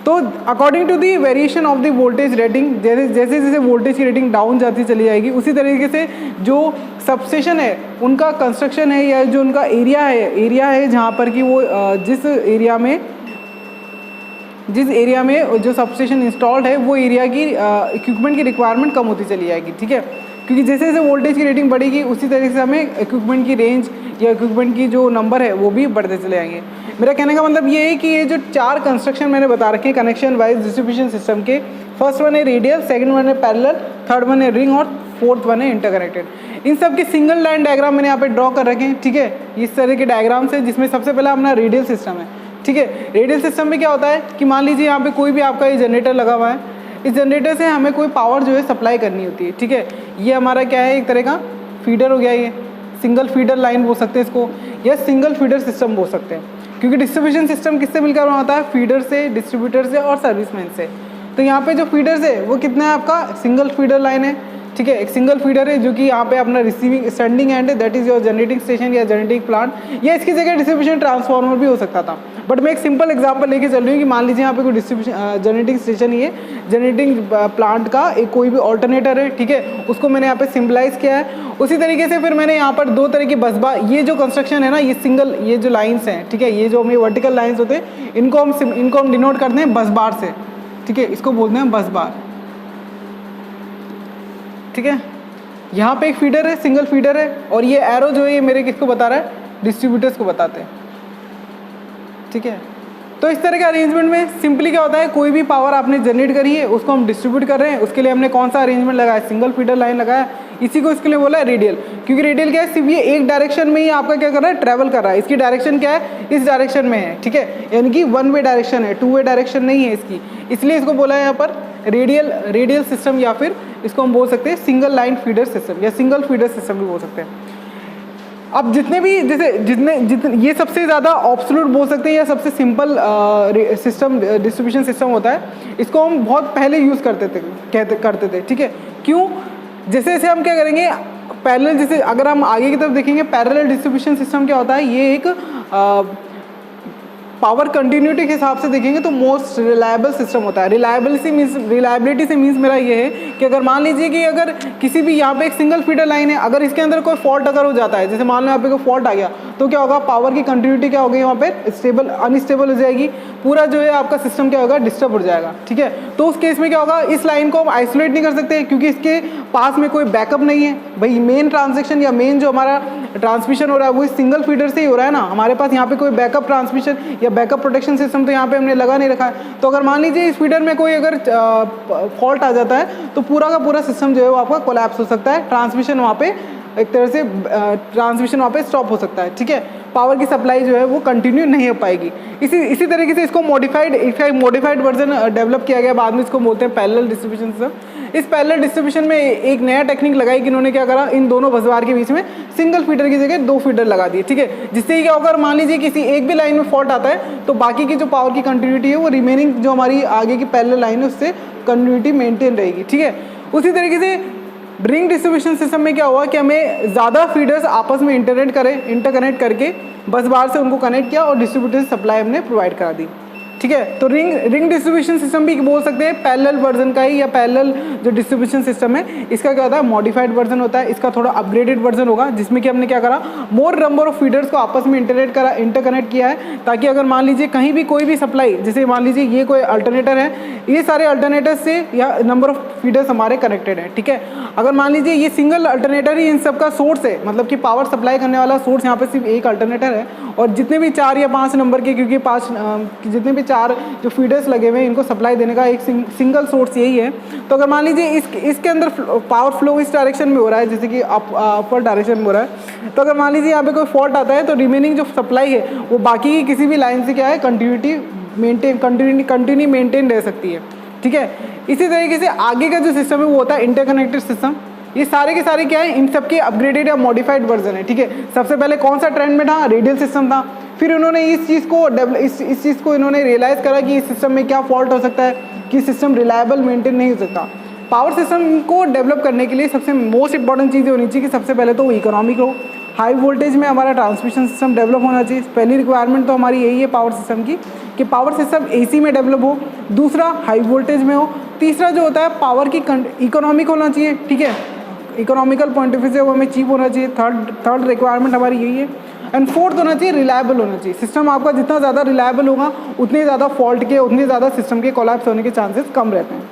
तो according to the variation of the voltage rating, जैसे जैसे वोल्टेज की रेटिंग डाउन जाती चली जाएगी, उसी तरीके से जो सबस्टेशन है उनका कंस्ट्रक्शन है या जो उनका एरिया है जहाँ पर कि वो जिस एरिया में जो सबस्टेशन इंस्टॉल्ड है वो एरिया की इक्विपमेंट की रिक्वायरमेंट कम होती चली जाएगी, ठीक है। क्योंकि जैसे जैसे वोल्टेज की रेटिंग बढ़ेगी उसी तरीके से हमें इक्विपमेंट की रेंज या इक्विपमेंट की जो नंबर है वो भी बढ़ते चले जाएंगे। मेरा कहने का मतलब ये है कि ये जो चार कंस्ट्रक्शन मैंने बता रखे हैं कनेक्शन वाइज डिस्ट्रीब्यूशन सिस्टम के, फर्स्ट वन है रेडियल, सेकंड वन है पैरेलल, थर्ड वन है रिंग और फोर्थ वन है इंटरकनेक्टेड। इन सब के सिंगल लाइन डायग्राम मैंने यहाँ पे ड्रॉ कर रखे हैं, ठीक है। इस तरह के डायग्राम से, जिसमें सबसे पहला अपना रेडियल सिस्टम है, ठीक है। रेडियल सिस्टम में क्या होता है कि मान लीजिए यहाँ पे कोई भी आपका ये जनरेटर लगा हुआ है, इस जनरेटर से हमें कोई पावर जो है सप्लाई करनी होती है, ठीक है। ये हमारा क्या है, एक तरह का फीडर हो गया, ये सिंगल फीडर लाइन बोल सकते हैं इसको, या सिंगल फीडर सिस्टम बोल सकते हैं, क्योंकि डिस्ट्रीब्यूशन सिस्टम किससे मिलकर बना होता है, फीडर से, डिस्ट्रीब्यूटर से और सर्विसमैन से। तो यहाँ पे जो फीडर्स है वो कितना है, आपका सिंगल फीडर लाइन है, ठीक है। एक सिंगल फीडर है जो कि यहाँ पे अपना रिसीविंग स्टैंडिंग एंड है, that is your generating station या जनरेटिंग प्लांट, या इसकी जगह डिस्ट्रीब्यूशन ट्रांसफार्मर भी हो सकता था। बट मैं एक सिंपल एग्जांपल लेके चल रही हूँ कि मान लीजिए यहाँ पे कोई डिस्ट्रीब्यूशन जनरेटिंग स्टेशन ही है, जनरेटिंग प्लांट का एक कोई भी ऑल्टरनेटर है, ठीक है, उसको मैंने यहाँ पे सिम्बलाइज किया है। उसी तरीके से फिर मैंने यहाँ पर दो तरह की बस बार, ये जो कंस्ट्रक्शन है ना, ये सिंगल, ये जो लाइन्स हैं, ठीक है, ये जो हमें वर्टिकल लाइन्स होते हैं, इनको हम डिनोट करते हैं बस बार से, ठीक है, इसको बोलते हैं बस बार, ठीक है। यहाँ पे एक फीडर है, सिंगल फीडर है, और ये एरो जो है ये मेरे किसको बता रहा है, डिस्ट्रीब्यूटर्स को बताते हैं, ठीक है। तो इस तरह के अरेंजमेंट में सिंपली क्या होता है, कोई भी पावर आपने जनरेट करी है उसको हम डिस्ट्रीब्यूट कर रहे हैं, उसके लिए हमने कौन सा अरेंजमेंट लगाया, सिंगल फीडर लाइन लगाया, इसी को इसके लिए बोला है रेडियल। क्योंकि रेडियल क्या है, सिर्फ ये एक डायरेक्शन में ही आपका क्या कर रहा है, ट्रैवल कर रहा है, इसकी डायरेक्शन क्या है, इस डायरेक्शन में है, ठीक है, यानी कि वन वे डायरेक्शन है, टू वे डायरेक्शन नहीं है इसकी, इसलिए इसको बोला है यहाँ पर रेडियल सिस्टम, या फिर इसको हम बोल सकते हैं सिंगल लाइन फीडर सिस्टम या सिंगल फीडर सिस्टम भी बोल सकते हैं। अब जितने भी जितने ये सबसे ज़्यादा ऑब्सोल्यूट बोल सकते हैं या सबसे सिंपल सिस्टम डिस्ट्रीब्यूशन सिस्टम होता है, इसको हम बहुत पहले यूज़ करते थे, ठीक है। क्यों, जैसे जैसे हम क्या करेंगे, पैरेलल, जैसे अगर हम आगे की तरफ देखेंगे, पैरेलल डिस्ट्रीब्यूशन सिस्टम क्या होता है, ये एक पावर कंटिन्यूटी के हिसाब से देखेंगे तो मोस्ट रिलायबल सिस्टम होता है। रिलायबिलिटी से मीन्स मेरा ये है कि अगर मान लीजिए कि अगर किसी भी यहाँ पे एक सिंगल फीडर लाइन है, अगर इसके अंदर कोई फॉल्ट अगर हो जाता है, जैसे मान लो यहाँ पे कोई फॉल्ट आ गया, तो क्या होगा, पावर की कंटिन्यूटी क्या होगी, वहाँ पे अनस्टेबल हो जाएगी, पूरा जो है आपका सिस्टम क्या होगा, डिस्टर्ब हो जाएगा, ठीक है। तो उस केस में क्या होगा, इस लाइन को हम आइसोलेट नहीं कर सकते क्योंकि इसके पास में कोई बैकअप नहीं है। भाई मेन ट्रांजेक्शन या मेन जो हमारा ट्रांसमिशन हो रहा है वो इस सिंगल फीडर से ही हो रहा है ना, हमारे पास यहाँ पे कोई बैकअप ट्रांसमिशन या बैकअप प्रोटेक्शन सिस्टम तो यहाँ पे हमने लगा नहीं रखा है। तो अगर मान लीजिए इस फीडर में कोई अगर फॉल्ट आ जाता है तो पूरा का पूरा सिस्टम जो है वो आपका कोलैप्स हो सकता है, ट्रांसमिशन वहाँ पे एक तरह से ट्रांसमिशन वहाँ पे स्टॉप हो सकता है, ठीक है। पावर की सप्लाई जो है वो कंटिन्यू नहीं हो पाएगी। इसी तरीके से इसका मॉडिफाइड वर्जन डेवलप किया गया, बाद में इसको बोलते हैं पैरेलल डिस्ट्रीब्यूशन सिस्टम। इस पैरेलल डिस्ट्रीब्यूशन में एक नया टेक्निक लगाई कि इन्होंने क्या करा, इन दोनों बसबार के बीच में सिंगल फीडर की जगह 2 फीडर लगा दिए, ठीक है। जिससे क्या होगा, मान लीजिए किसी एक भी लाइन में फॉल्ट आता है तो बाकी की जो पावर की कंटिन्यूटी है वो रिमेनिंग जो हमारी आगे की पैरेलल लाइन है उससे कंटिन्यूटी मेंटेन रहेगी, ठीक है। उसी तरीके से रिंग डिस्ट्रीब्यूशन सिस्टम में क्या हुआ कि हमें ज़्यादा फीडर्स आपस में इंटरकनेक्ट करके बस बार से उनको कनेक्ट किया और डिस्ट्रीब्यूटर सप्लाई हमने प्रोवाइड करा दी, ठीक है। तो रिंग डिस्ट्रीब्यूशन सिस्टम भी बोल सकते हैं पैरेलल वर्जन का ही, या पैरेलल जो डिस्ट्रीब्यूशन सिस्टम है इसका क्या होता है, मॉडिफाइड वर्जन होता है। इसका थोड़ा अपग्रेडेड वर्जन होगा जिसमें कि हमने क्या करा, मोर नंबर ऑफ फीडर्स को आपस में इंटरकनेक्ट किया है, ताकि अगर मान लीजिए कहीं भी कोई भी सप्लाई, जैसे मान लीजिए ये कोई अल्टरनेटर है, ये सारे अल्टरनेटर से या नंबर ऑफ फीडर्स हमारे कनेक्टेड है, ठीक है। अगर मान लीजिए ये सिंगल अल्टरनेटर ही इन सब का सोर्स है, मतलब कि पावर सप्लाई करने वाला सोर्स यहाँ पे सिर्फ एक अल्टरनेटर है, और जितने भी 4 या 5 नंबर के, क्योंकि जितने भी 4 जो फीडर्स लगे हुए हैं इनको सप्लाई देने का एक सिंगल सोर्स यही है। तो अगर मान लीजिए इसके अंदर पावर फ्लो इस डायरेक्शन में हो रहा है, जैसे कि अपर डायरेक्शन में हो रहा है, तो अगर मान लीजिए यहाँ पे कोई फॉल्ट आता है तो रिमेनिंग जो सप्लाई है वो बाकी की किसी भी लाइन से क्या है, कंटिन्यू मेंटेन रह सकती है, ठीक है। इसी तरीके से आगे का जो सिस्टम है वो होता है इंटरकनेक्टेड सिस्टम। ये सारे के सारे क्या है, इन सब के अपग्रेडेड या मॉडिफाइड वर्जन है, ठीक है। सबसे पहले कौन सा ट्रेंड में था, रेडियल सिस्टम था। फिर उन्होंने इस चीज़ को इन्होंने रियलाइज़ करा कि इस सिस्टम में क्या फॉल्ट हो सकता है, कि सिस्टम रिलायबल मेंटेन नहीं हो सकता। पावर सिस्टम को डेवलप करने के लिए सबसे मोस्ट इंपॉर्टेंट चीज़ होनी चाहिए कि सबसे पहले तो वो इकोनॉमिक हो, हाई वोल्टेज में हमारा ट्रांसमिशन सिस्टम डेवलप होना चाहिए। पहली रिक्वायरमेंट तो हमारी यही है पावर सिस्टम की, कि पावर सिस्टम AC में डेवलप हो, दूसरा हाई वोल्टेज में हो, तीसरा जो होता है पावर की इकोनॉमिक होना चाहिए, ठीक है। इकोनॉमिकल पॉइंट ऑफ व्यू से वो हमें चीप होना चाहिए। थर्ड रिक्वायरमेंट हमारी यही है। एंड फोर्थ होना चाहिए रिलायबल होना चाहिए। सिस्टम आपका जितना ज़्यादा रिलायबल होगा उतने ज़्यादा फॉल्ट के, उतने ज़्यादा सिस्टम के कोलैप्स होने के चांसेस कम रहते हैं।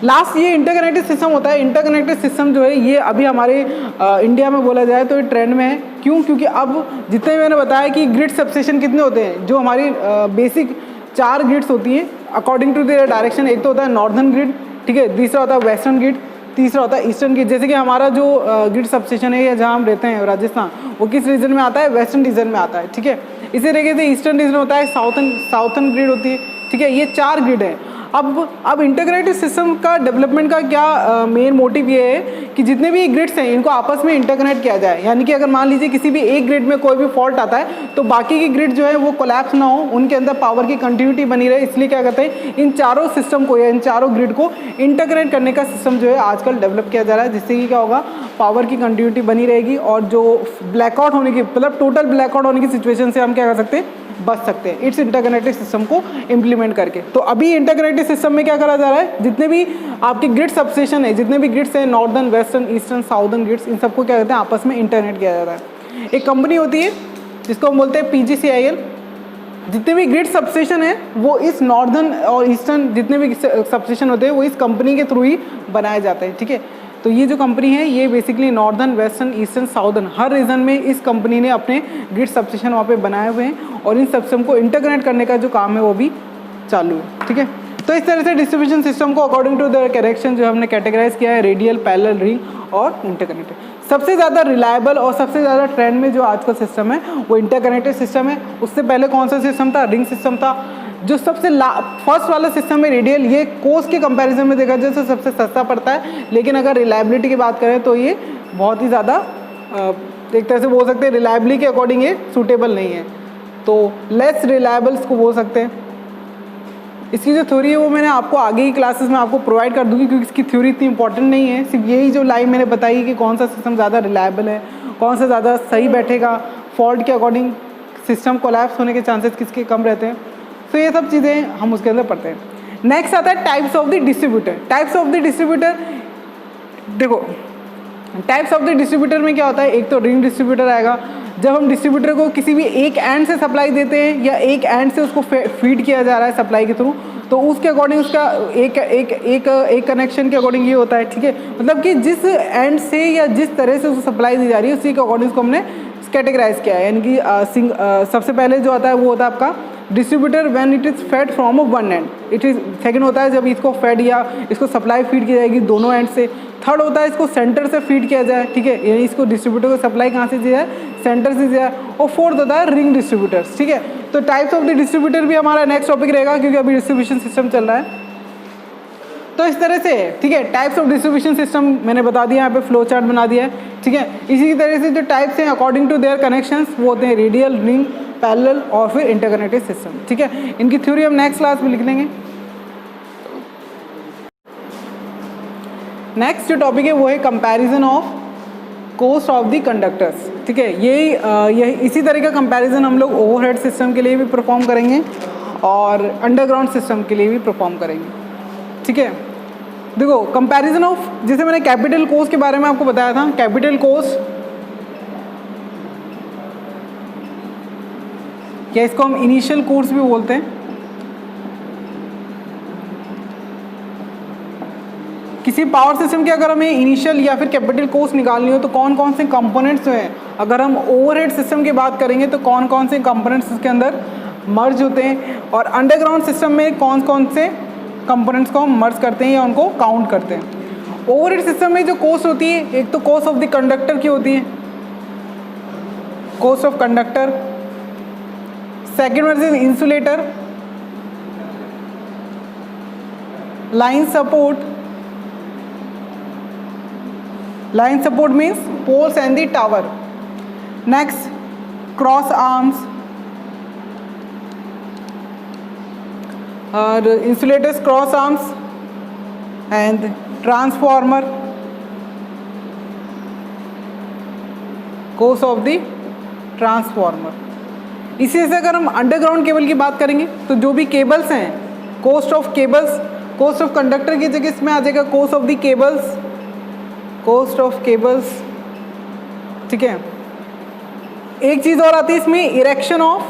लास्ट ये इंटरकनेक्टेड सिस्टम होता है। इंटरकनेक्टेड सिस्टम जो है ये अभी हमारे इंडिया में बोला जाए तो ये ट्रेंड में है। क्यों? क्योंकि अब जितने मैंने बताया कि ग्रिड सबस्टेशन कितने होते हैं, जो हमारी बेसिक 4 ग्रिड्स होती हैं अकॉर्डिंग टू देयर डायरेक्शन। एक तो होता है नॉर्दर्न ग्रिड, ठीक है, दूसरा होता है वेस्टर्न ग्रिड, तीसरा होता है ईस्टर्न ग्रिड। जैसे कि हमारा जो ग्रिड सबस्टेशन है या जहाँ हम रहते हैं राजस्थान, वो किस रीजन में आता है? वेस्टर्न रीजन में आता है, ठीक है। इसी तरीके से ईस्टर्न रीजन होता है, साउथर्न ग्रिड होती है, ठीक है। ये 4 ग्रिड है। अब इंटीग्रेटेड सिस्टम का डेवलपमेंट का क्या मेन मोटिव ये है कि जितने भी ग्रिड्स हैं इनको आपस में इंटरकनेक्ट किया जाए। यानी कि अगर मान लीजिए किसी भी एक ग्रिड में कोई भी फॉल्ट आता है तो बाकी की ग्रिड जो है वो कोलैप्स ना हो, उनके अंदर पावर की कंटिन्यूटी बनी रहे। इसलिए क्या कहते हैं, इन चारों सिस्टम को या इन चारों ग्रिड को इंटरकनेक्ट करने का सिस्टम जो है आजकल डेवलप किया जा रहा है, जिससे कि क्या होगा, पावर की कंटिन्यूटी बनी रहेगी और जो ब्लैकआउट होने की, मतलब टोटल ब्लैकआउट होने की सिचुएशन से हम क्या कर सकते हैं, बच सकते हैं इट्स इंटरकनेक्टेड सिस्टम को इम्प्लीमेंट करके। तो अभी इंटरकनेक्टेड सिस्टम में क्या करा जा रहा है, जितने भी आपके ग्रिड सबस्टेशन है, जितने भी ग्रिड्स हैं, northern, western, eastern, southern grids, इन सबको क्या कहते हैं, आपस में इंटरनेट किया जा रहा है। एक कंपनी होती है जिसको हम बोलते हैं PGCIL। जितने भी ग्रिड सबस्टेशन है वो इस नॉर्दर्न और ईस्टर्न जितने भी सबस्टेशन होते हैं वो इस कंपनी के थ्रू ही बनाए जाते हैं, ठीक है। तो ये जो कंपनी है ये basically northern, western, eastern, southern हर रीजन में इस कंपनी ने अपने ग्रिड सबस्टेशन वहाँ पे बनाए हुए हैं और इन सिस्टम को इंटरकनेक्ट करने का जो काम है वो भी चालू है, ठीक है। तो इस तरह से डिस्ट्रीब्यूशन सिस्टम को अकॉर्डिंग टू द करेक्शन जो हमने कैटेगराइज किया है, रेडियल, पैरेलल, रिंग और इंटरकनेक्टेड। सबसे ज़्यादा रिलायबल और सबसे ज़्यादा ट्रेंड में जो आजकल सिस्टम है वो इंटरकनेक्टेड सिस्टम है। उससे पहले कौन सा सिस्टम था? रिंग सिस्टम था। जो सबसे फर्स्ट वाला सिस्टम है रेडियल, ये कोस्ट के कंपैरिजन में देखा जाए तो सबसे सस्ता पड़ता है, लेकिन अगर रिलायबिलिटी की बात करें तो ये बहुत ही ज़्यादा एक तरह से बोल सकते हैं रिलायबिलिटी के अकॉर्डिंग ये सूटेबल नहीं है, तो लेस रिलायबल इसको बोल सकते हैं। इसकी जो थ्योरी है वो मैंने आपको आगे की क्लासेस में आपको प्रोवाइड कर दूंगी, क्योंकि इसकी थ्योरी इतनी इंपॉर्टेंट नहीं है। सिर्फ यही जो लाइन मैंने बताई कि कौन सा सिस्टम ज़्यादा रिलायबल है, कौन सा ज़्यादा सही बैठेगा, फॉल्ट के अकॉर्डिंग सिस्टम कोलैप्स होने के चांसेस किसके कम रहते हैं, तो ये सब चीज़ें हम उसके अंदर पढ़ते हैं। नेक्स्ट आता है types of the distributor. Types of the distributor, देखो टाइप्स ऑफ द डिस्ट्रीब्यूटर में क्या होता है, एक तो रिंग डिस्ट्रीब्यूटर आएगा। जब हम डिस्ट्रीब्यूटर को किसी भी एक एंड से सप्लाई देते हैं या एक एंड से उसको फीड किया जा रहा है सप्लाई के थ्रू, तो उसके अकॉर्डिंग उसका एक कनेक्शन के अकॉर्डिंग ये होता है, ठीक है। मतलब कि जिस एंड से या जिस तरह से उसको सप्लाई दी जा रही है उसी के अकॉर्डिंग उसको हमने कैटेगराइज किया है। यानी कि सबसे पहले जो आता है वो होता है आपका distributor when it is fed from one end, it is second होता है जब इसको फेड या इसको सप्लाई फीड की जाएगी दोनों एंड से। थर्ड होता है इसको सेंटर से फीड किया जाए, ठीक है, यानी इसको डिस्ट्रीब्यूटर को सप्लाई कहाँ से दिया जाए, सेंटर से दिया जाए। और फोर्थ होता है रिंग डिस्ट्रीब्यूटर्स, ठीक है। तो टाइप्स ऑफ द डिस्ट्रीब्यूटर भी हमारा नेक्स्ट टॉपिक रहेगा, क्योंकि अभी डिस्ट्रीब्यूशन सिस्टम चल रहा है। तो इस तरह से, ठीक है, टाइप्स ऑफ डिस्ट्रीब्यूशन सिस्टम मैंने बता दिया, यहाँ पे फ्लो चार्ट बना दिया है, ठीक है। इसी तरह से जो टाइप्स हैं अकॉर्डिंग टू देयर कनेक्शंस वो होते हैं रेडियल, रिंग, पैरेलल और फिर इंटरकनेक्टेड सिस्टम, ठीक है। इनकी थ्योरी हम नेक्स्ट क्लास में लिख लेंगे। नेक्स्ट जो टॉपिक है वो है comparison of cost of the conductors, ठीक है। यही इसी तरह का कंपैरिजन हम लोग ओवरहेड सिस्टम के लिए भी परफॉर्म करेंगे और अंडरग्राउंड सिस्टम के लिए भी परफॉर्म करेंगे, ठीक है। देखो कंपैरिजन ऑफ, जैसे मैंने कैपिटल कोस्ट के बारे में आपको बताया था, कैपिटल कोस्ट या इसको हम इनिशियल कोस्ट भी बोलते हैं। किसी पावर सिस्टम के अगर हमें इनिशियल या फिर कैपिटल कोस्ट निकालनी हो तो कौन कौन से कंपोनेंट्स हैं, अगर हम ओवरहेड सिस्टम की बात करेंगे तो कौन कौन से कंपोनेंट्स उसके अंदर मर्ज होते हैं, और अंडरग्राउंड सिस्टम में कौन कौन से कंपोनेंट्स को हम मर्ज करते हैं या उनको काउंट करते हैं। ओवरहेड सिस्टम में जो कोस्ट होती है, एक तो कोस्ट ऑफ द कंडक्टर की होती है, cost of conductor. Second one is insulator, line support, line support means poles and the tower. Next cross arms, और insulators cross arms and transformer, cost of the transformer. इसी से अगर हम underground cable की बात करेंगे तो जो भी केबल्स हैं, cost of cables, cost of conductor की जगह इसमें आ जाएगा cost of the cables, cost of cables, ठीक है। एक चीज़ और आती है इसमें, erection of,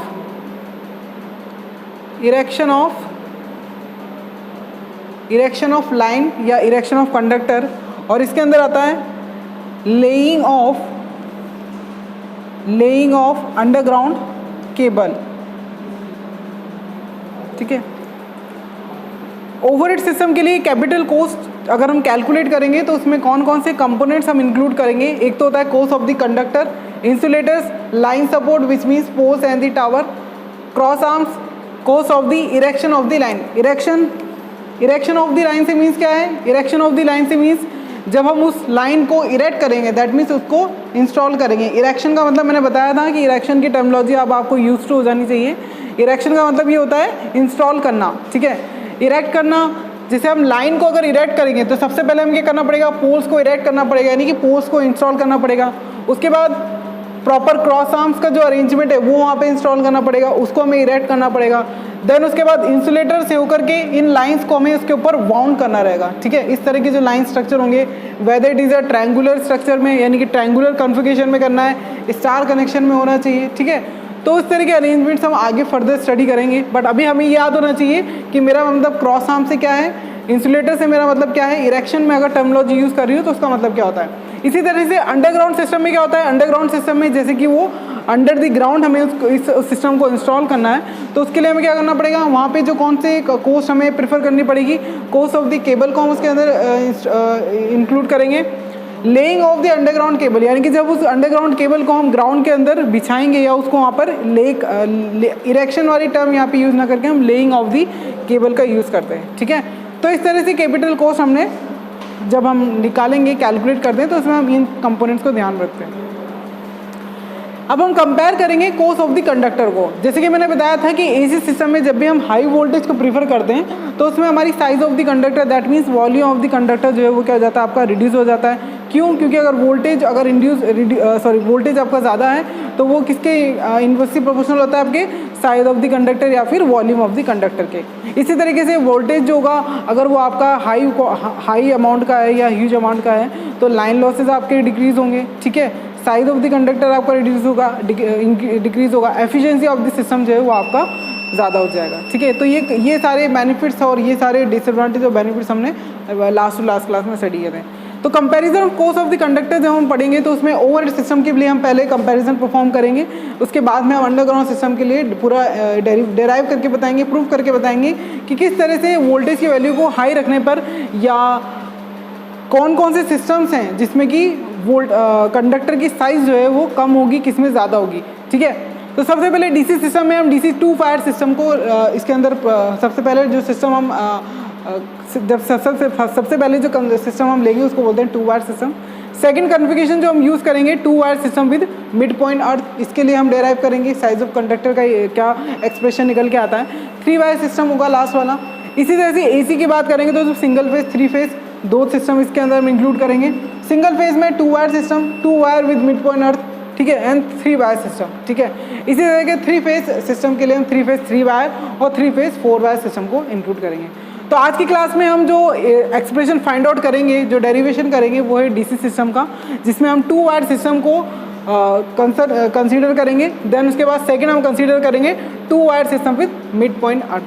erection of line या इरेक्शन ऑफ कंडक्टर, और इसके अंदर आता है लेइंग ऑफ अंडरग्राउंड केबल, ठीक है। ओवरहेड सिस्टम के लिए कैपिटल कोस्ट अगर हम कैलकुलेट करेंगे तो उसमें कौन कौन से कंपोनेंट्स हम इंक्लूड करेंगे। एक तो होता है cost of the conductor, insulators, line support which means poles and the tower, cross arms, cost of the erection of the line. Erection of the line से मीन्स क्या है, इरेक्शन ऑफ द लाइन से means जब हम उस line को erect करेंगे, that means उसको इंस्टॉल करेंगे। इरेक्शन का मतलब मैंने बताया था कि इरेक्शन की टर्मिनोलॉजी अब आपको यूज टू हो जानी चाहिए। इरेक्शन का मतलब ये होता है इंस्टॉल करना, ठीक है। इरेक्ट करना, जैसे हम लाइन को अगर इरेक्ट करेंगे तो सबसे पहले हमें क्या करना पड़ेगा, पोल्स को इरेक्ट करना पड़ेगा, यानी कि पोल्स को इंस्टॉल करना पड़ेगा। उसके बाद प्रॉपर क्रॉस आर्म्स का जो अरेंजमेंट है वो वहाँ पे इंस्टॉल करना पड़ेगा, उसको हमें इरेक्ट करना पड़ेगा। देन उसके बाद इंसुलेटर से होकर के इन लाइंस को हमें उसके ऊपर वाउंड करना रहेगा, ठीक है। इस तरह के जो लाइन स्ट्रक्चर होंगे, weather it is a triangular structure में, यानी कि ट्रायंगुलर कॉन्फ़िगरेशन में करना है, स्टार कनेक्शन में होना चाहिए, ठीक है। तो उस तरह के अरेंजमेंट्स हम आगे फर्दर स्टडी करेंगे, बट अभी हमें याद होना चाहिए कि मेरा मतलब क्रॉस आर्म से क्या है, इंसुलेटर से मेरा मतलब क्या है, इरेक्शन में अगर टर्मिनोलॉजी यूज़ कर रही हूँ तो उसका मतलब क्या होता है। इसी तरह से अंडरग्राउंड सिस्टम में क्या होता है, अंडरग्राउंड सिस्टम में जैसे कि वो अंडर द ग्राउंड हमें इस सिस्टम को इंस्टॉल करना है, तो उसके लिए हमें क्या करना पड़ेगा, वहाँ पे जो कौन से कोस्ट हमें प्रेफर करनी पड़ेगी, कोस्ट ऑफ द केबल को हम उसके अंदर इंक्लूड करेंगे। Laying of the underground cable, यानी कि जब उस अंडरग्राउंड केबल को हम ग्राउंड के अंदर बिछाएंगे या उसको वहाँ पर इरेक्शन वाली टर्म यहाँ पे यूज़ ना करके हम लेइंग ऑफ द केबल का यूज़ करते हैं, ठीक है। तो इस तरह से कैपिटल कोस्ट हमने जब हम निकालेंगे, कैलकुलेट करते हैं, तो उसमें हम इन कंपोनेंट्स को ध्यान रखते हैं। अब हम कंपेयर करेंगे कोस्ट ऑफ द कंडक्टर को। जैसे कि मैंने बताया था कि एसी सिस्टम में जब भी हम हाई वोल्टेज को प्रीफर करते हैं तो उसमें हमारी size of the conductor, that means volume of the conductor जो है वो क्या हो जाता है, आपका रिड्यूस हो जाता है। क्यों? क्योंकि अगर वोल्टेज आपका ज़्यादा है तो वो किसके इनवर्सली प्रोपोर्शनल होता है, आपके साइज ऑफ द कंडक्टर या फिर वॉल्यूम ऑफ द कंडक्टर के। इसी तरीके से वोल्टेज जो होगा, अगर वो आपका हाई अमाउंट का है या ह्यूज अमाउंट का है तो लाइन लॉसेज आपके डिक्रीज होंगे, ठीक है। साइज ऑफ द कंडक्टर आपका रिड्यूस होगा, डिक्रीज होगा, एफिशिएंसी ऑफ द सिस्टम जो है वो आपका ज़्यादा हो जाएगा, ठीक है। तो ये सारे बेनिफिट्स और ये सारे डिसएडवांटेज और बेनिफिट्स हमने लास्ट क्लास में स्टडी किए थे। तो comparison of course of the conductor जब हम पढ़ेंगे तो उसमें ओवरहेड सिस्टम के लिए हम पहले कंपैरिजन परफॉर्म करेंगे, उसके बाद में हम अंडरग्राउंड सिस्टम के लिए पूरा डेराइव करके बताएंगे, प्रूव करके बताएंगे कि किस तरह से वोल्टेज की वैल्यू को हाई रखने पर या कौन कौन से सिस्टम्स हैं जिसमें कि कंडक्टर की साइज़ जो है वो कम होगी, किस में ज़्यादा होगी। ठीक है, तो सबसे पहले डीसी सिस्टम में हम डीसी टू वायर सिस्टम को इसके अंदर सबसे पहले जो सिस्टम हम जब सबसे पहले जो सिस्टम हम लेंगे उसको बोलते हैं two wire system. Second configuration जो हम यूज़ करेंगे two wire system with mid point earth, इसके लिए हम डेराइव करेंगे साइज ऑफ कंडक्टर का क्या एक्सप्रेशन निकल के आता है। थ्री वायर सिस्टम होगा लास्ट वाला। इसी तरह से एसी की बात करेंगे तो सिंगल फेज, थ्री फेज, दो सिस्टम इसके अंदर हम इंक्लूड करेंगे। सिंगल फेज में two wire system, two wire with mid point earth, ठीक है, एंड थ्री वायर सिस्टम। ठीक है, इसी तरह के थ्री फेज सिस्टम के लिए हम थ्री फेज थ्री वायर और three phase four wire system को इंक्लूड करेंगे। तो आज की क्लास में हम जो एक्सप्रेशन फाइंड आउट करेंगे, जो डेरिवेशन करेंगे वो है डीसी सिस्टम का, जिसमें हम टू वायर सिस्टम को कंसीडर करेंगे। देन उसके बाद सेकेंड हम कंसीडर करेंगे two wire system with mid point earth.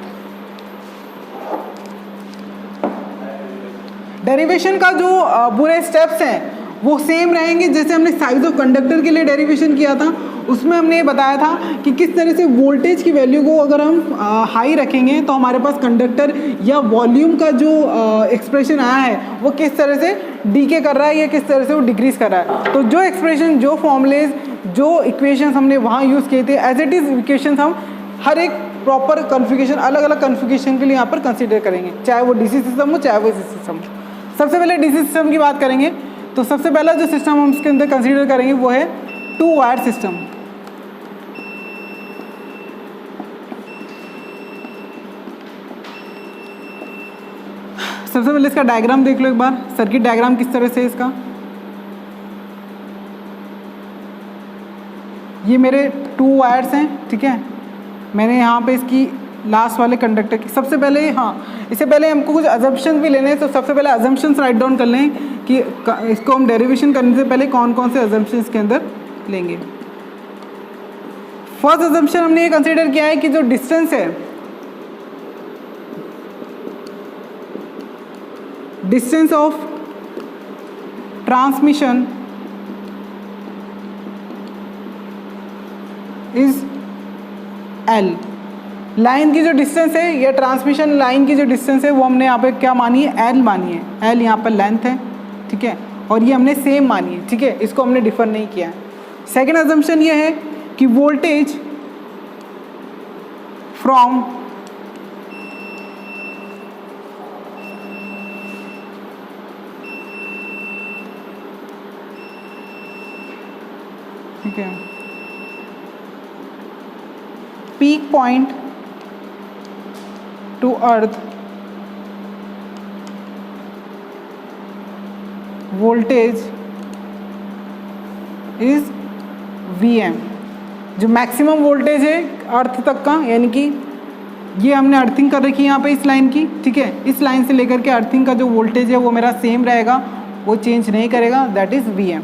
Derivation का जो पूरे स्टेप्स हैं वो सेम रहेंगे जैसे हमने साइज ऑफ कंडक्टर के लिए डेरिवेशन किया था। उसमें हमने ये बताया था कि किस तरह से वोल्टेज की वैल्यू को अगर हम हाई रखेंगे तो हमारे पास कंडक्टर या वॉल्यूम का जो एक्सप्रेशन आया है वो किस तरह से डीके कर रहा है या किस तरह से वो डिक्रीज कर रहा है। तो जो एक्सप्रेशन, जो फॉर्मूलेज, जो इक्वेशंस हमने वहाँ यूज़ किए थे एज इट इज़ इक्वेशंस हम हर एक प्रॉपर कॉन्फ़िगरेशन, अलग अलग कॉन्फ़िगरेशन के लिए यहाँ पर कंसिडर करेंगे, चाहे वो डीसी सिस्टम हो चाहे वो एसी सिस्टम हो। सबसे पहले डीसी सिस्टम की बात करेंगे तो सबसे पहला जो सिस्टम हम इसके अंदर कंसीडर करेंगे वो है टू वायर सिस्टम। सबसे पहले इसका डायग्राम देख लो एक बार, सर्किट डायग्राम किस तरह से है इसका। ये मेरे टू वायर्स हैं, ठीक है। मैंने यहाँ पे इसकी लास्ट वाले कंडक्टर की सबसे पहले, हाँ इससे पहले हमको कुछ अजम्पशन भी लेने हैं, तो सबसे पहले अजम्पशंस राइट डाउन कर लें कि इसको हम डेरिवेशन करने से पहले कौन कौन से अजम्पशन इसके अंदर लेंगे। फर्स्ट अजम्पशन हमने ये कंसीडर किया है कि जो डिस्टेंस है, distance of transmission is L। Line की जो डिस्टेंस है या ट्रांसमिशन लाइन की जो डिस्टेंस है वो हमने यहाँ पे क्या मानी है, L मानी है। L यहाँ पर लेंथ है, ठीक है, और ये हमने सेम मानी है, ठीक है, इसको हमने डिफर नहीं किया है। सेकेंड अजम्पशन ये है कि वोल्टेज फ्रॉम ठीक है peak point to earth voltage is Vm। जो मैक्सिमम वोल्टेज है अर्थ तक का, यानी कि ये हमने अर्थिंग कर रखी है यहाँ पे इस लाइन की, ठीक है, इस लाइन से लेकर के अर्थिंग का जो वोल्टेज है वो मेरा सेम रहेगा, वो चेंज नहीं करेगा, दैट इज Vm।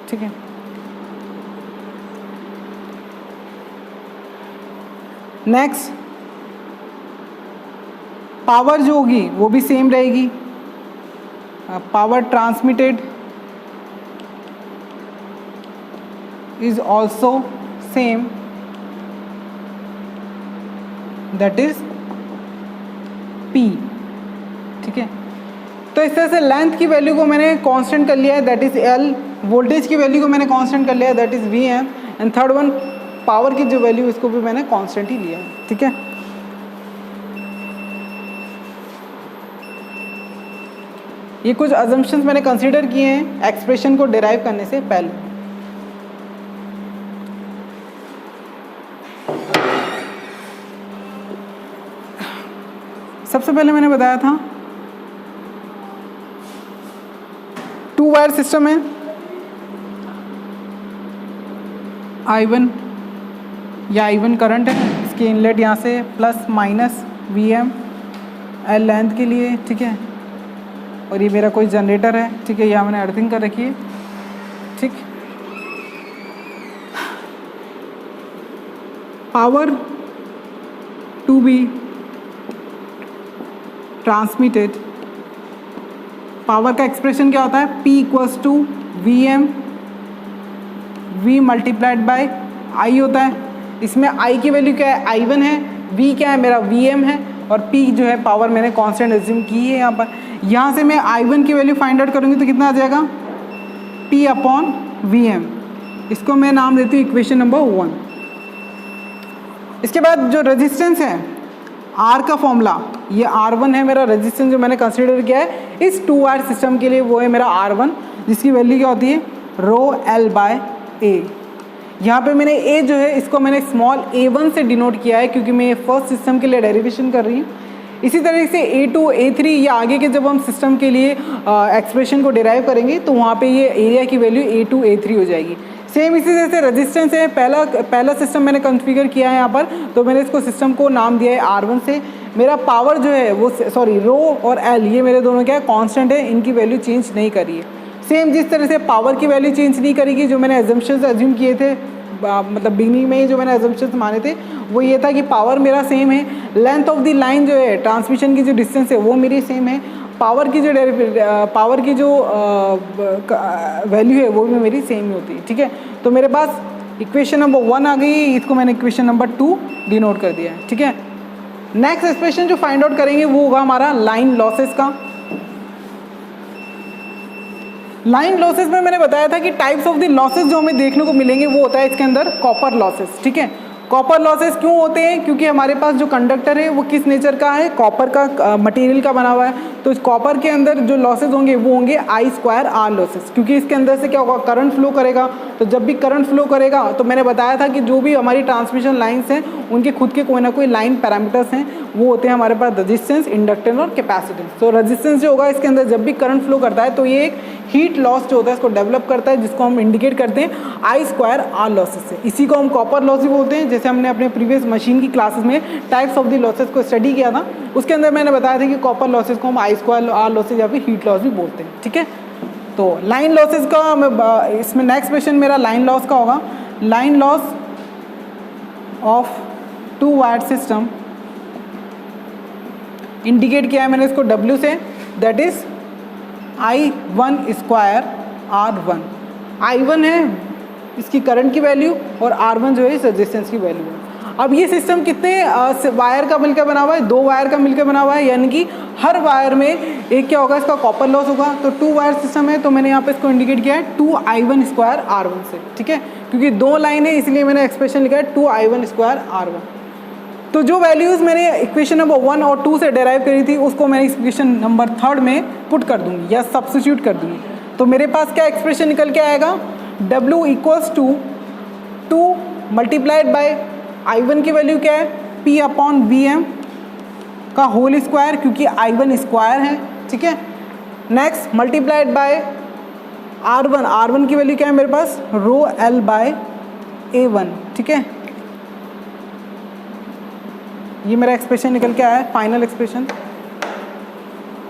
ठीक है, नेक्स्ट पावर जो होगी वो भी सेम रहेगी। Power transmitted is also same, that is P। ठीक है, तो इस तरह से लेंथ की वैल्यू को मैंने कांस्टेंट कर लिया है, दैट इज L। वोल्टेज की वैल्यू को मैंने कांस्टेंट कर लिया है, that is Vm। And third one power की जो वैल्यू, इसको भी मैंने कांस्टेंट ही लिया है। ठीक है, ये कुछ अजम्पशंस मैंने कंसीडर किए हैं एक्सप्रेशन को डिराइव करने से पहले। सबसे पहले मैंने बताया था टू वायर सिस्टम है, I1 या I1 करंट है, इसकी इनलेट यहाँ से plus minus Vm L length के लिए, ठीक है, और ये मेरा कोई जनरेटर है, ठीक है, यहाँ मैंने अर्थिंग कर रखी है। ठीक, पावर टू बी पावर का एक्सप्रेशन क्या होता है, P equals to VM V multiplied by I होता है। इसमें I की वैल्यू क्या है, I1 है, V क्या है मेरा VM है, और P जो है पावर मैंने कांस्टेंट एज्यूम की है यहाँ पर। यहाँ से मैं I1 की वैल्यू फाइंड आउट करूँगी तो कितना आ जाएगा, P अपॉन VM। इसको मैं नाम देती हूँ इक्वेशन नंबर 1। इसके बाद जो रेजिस्टेंस है, R का फॉर्मूला, ये R1 है मेरा रेजिस्टेंस जो मैंने कंसीडर किया है इस 2 वायर सिस्टम के लिए, वो है मेरा R1, जिसकी वैल्यू क्या होती है, रो L बाय A। यहाँ पे मैंने A जो है इसको मैंने स्मॉल a1 से डिनोट किया है क्योंकि मैं ये फर्स्ट सिस्टम के लिए डेरिवेशन कर रही हूँ। इसी तरीके से A2 A3 या आगे के जब हम सिस्टम के लिए एक्सप्रेशन को डिराइव करेंगे तो वहाँ पे ये एरिया की वैल्यू A2 A3 हो जाएगी। सेम इसी तरह से रेजिस्टेंस है, पहला सिस्टम मैंने कॉन्फ़िगर किया है यहाँ पर, तो मैंने इसको सिस्टम को नाम दिया है R1 से। मेरा पावर जो है वो रो और L ये मेरे दोनों क्या है, कांस्टेंट है, इनकी वैल्यू चेंज नहीं करी है। सेम जिस तरह से पावर की वैल्यू चेंज नहीं करेगी, जो मैंने एजम्पशंस एज्यूम किए थे, मतलब बिगनिंग में ही जो मैंने एजम्पशंस माने थे वो ये था कि पावर मेरा सेम है, लेंथ ऑफ द लाइन जो है, ट्रांसमिशन की जो डिस्टेंस है वो मेरी सेम है, पावर की जो वैल्यू है वो भी मेरी सेम ही होती है। ठीक है, तो मेरे पास इक्वेशन नंबर 1 आ गई, इसको मैंने इक्वेशन नंबर 2 डिनोट कर दिया है। ठीक है, नेक्स्ट एक्सप्रेशन जो फाइंड आउट करेंगे वो होगा हमारा लाइन लॉसेस का। लाइन लॉसेस में मैंने बताया था कि टाइप्स ऑफ द लॉसेस जो हमें देखने को मिलेंगे वो होता है इसके अंदर कॉपर लॉसेस। ठीक है, कॉपर लॉसेस क्यों होते हैं, क्योंकि हमारे पास जो कंडक्टर है वो किस नेचर का है, कॉपर का मटेरियल का बना हुआ है, तो इस कॉपर के अंदर जो लॉसेस होंगे वो होंगे I2R लॉसेस, क्योंकि इसके अंदर से क्या होगा, करंट फ्लो करेगा। तो जब भी करंट फ्लो करेगा तो मैंने बताया था कि जो भी हमारी ट्रांसमिशन लाइन्स हैं उनके खुद के कोई ना कोई लाइन पैरामीटर्स हैं, वो होते हैं हमारे पास रेजिस्टेंस, इंडक्टेंस और कैपेसिटेंस। तो रेजिस्टेंस जो होगा इसके अंदर जब भी करंट फ्लो करता है तो ये एक हीट लॉस जो होता है इसको डेवलप करता है, जिसको हम इंडिकेट करते हैं I2R लॉसेस से। इसी को हम कॉपर लॉस भी बोलते हैं। जैसे हमने अपने प्रीवियस मशीन की क्लासेस में टाइप्स ऑफ द लॉसेस को स्टडी किया था, उसके अंदर मैंने बताया था कि कॉपर लॉसेस को हम I2R लॉसेस या फिर हीट लॉस भी बोलते हैं। ठीक है, तो लाइन लॉसेस का मैं इसमें नेक्स्ट क्वेश्चन मेरा लाइन लॉस का होगा। Line loss of 2 wire system indicate किया है मैंने इसको W से, that is I1² R1। I1 है इसकी करंट की वैल्यू और R1 जो है इस रेजिस्टेंस की वैल्यू है। अब ये सिस्टम कितने वायर का मिलकर बना हुआ है, 2 वायर का मिलकर बना हुआ है, यानी कि हर वायर में एक क्या होगा, इसका कॉपर लॉस होगा। तो 2 वायर सिस्टम है तो मैंने यहाँ पे इसको इंडिकेट किया है 2I1² R1 से। ठीक है, क्योंकि 2 लाइन है इसलिए मैंने एक्सप्रेशन लिखा है 2I1² R1। तो जो वैल्यूज़ मैंने इक्वेशन नंबर 1 और 2 से डेराइव करी थी उसको मैंने इक्वेशन नंबर 3 में पुट कर दूंगी या सब्स्टिट्यूट कर दूंगी। तो मेरे पास क्या एक्सप्रेशन निकल के आएगा, W equals to 2 multiplied by I1 की वैल्यू क्या है, P अपॉन VM का होल स्क्वायर, क्योंकि I1 स्क्वायर है। ठीक है, नेक्स्ट मल्टीप्लाइड बाय R1 की वैल्यू क्या है मेरे पास, रो L बाय A1। ठीक है, ये मेरा एक्सप्रेशन निकल के आया है, फाइनल एक्सप्रेशन।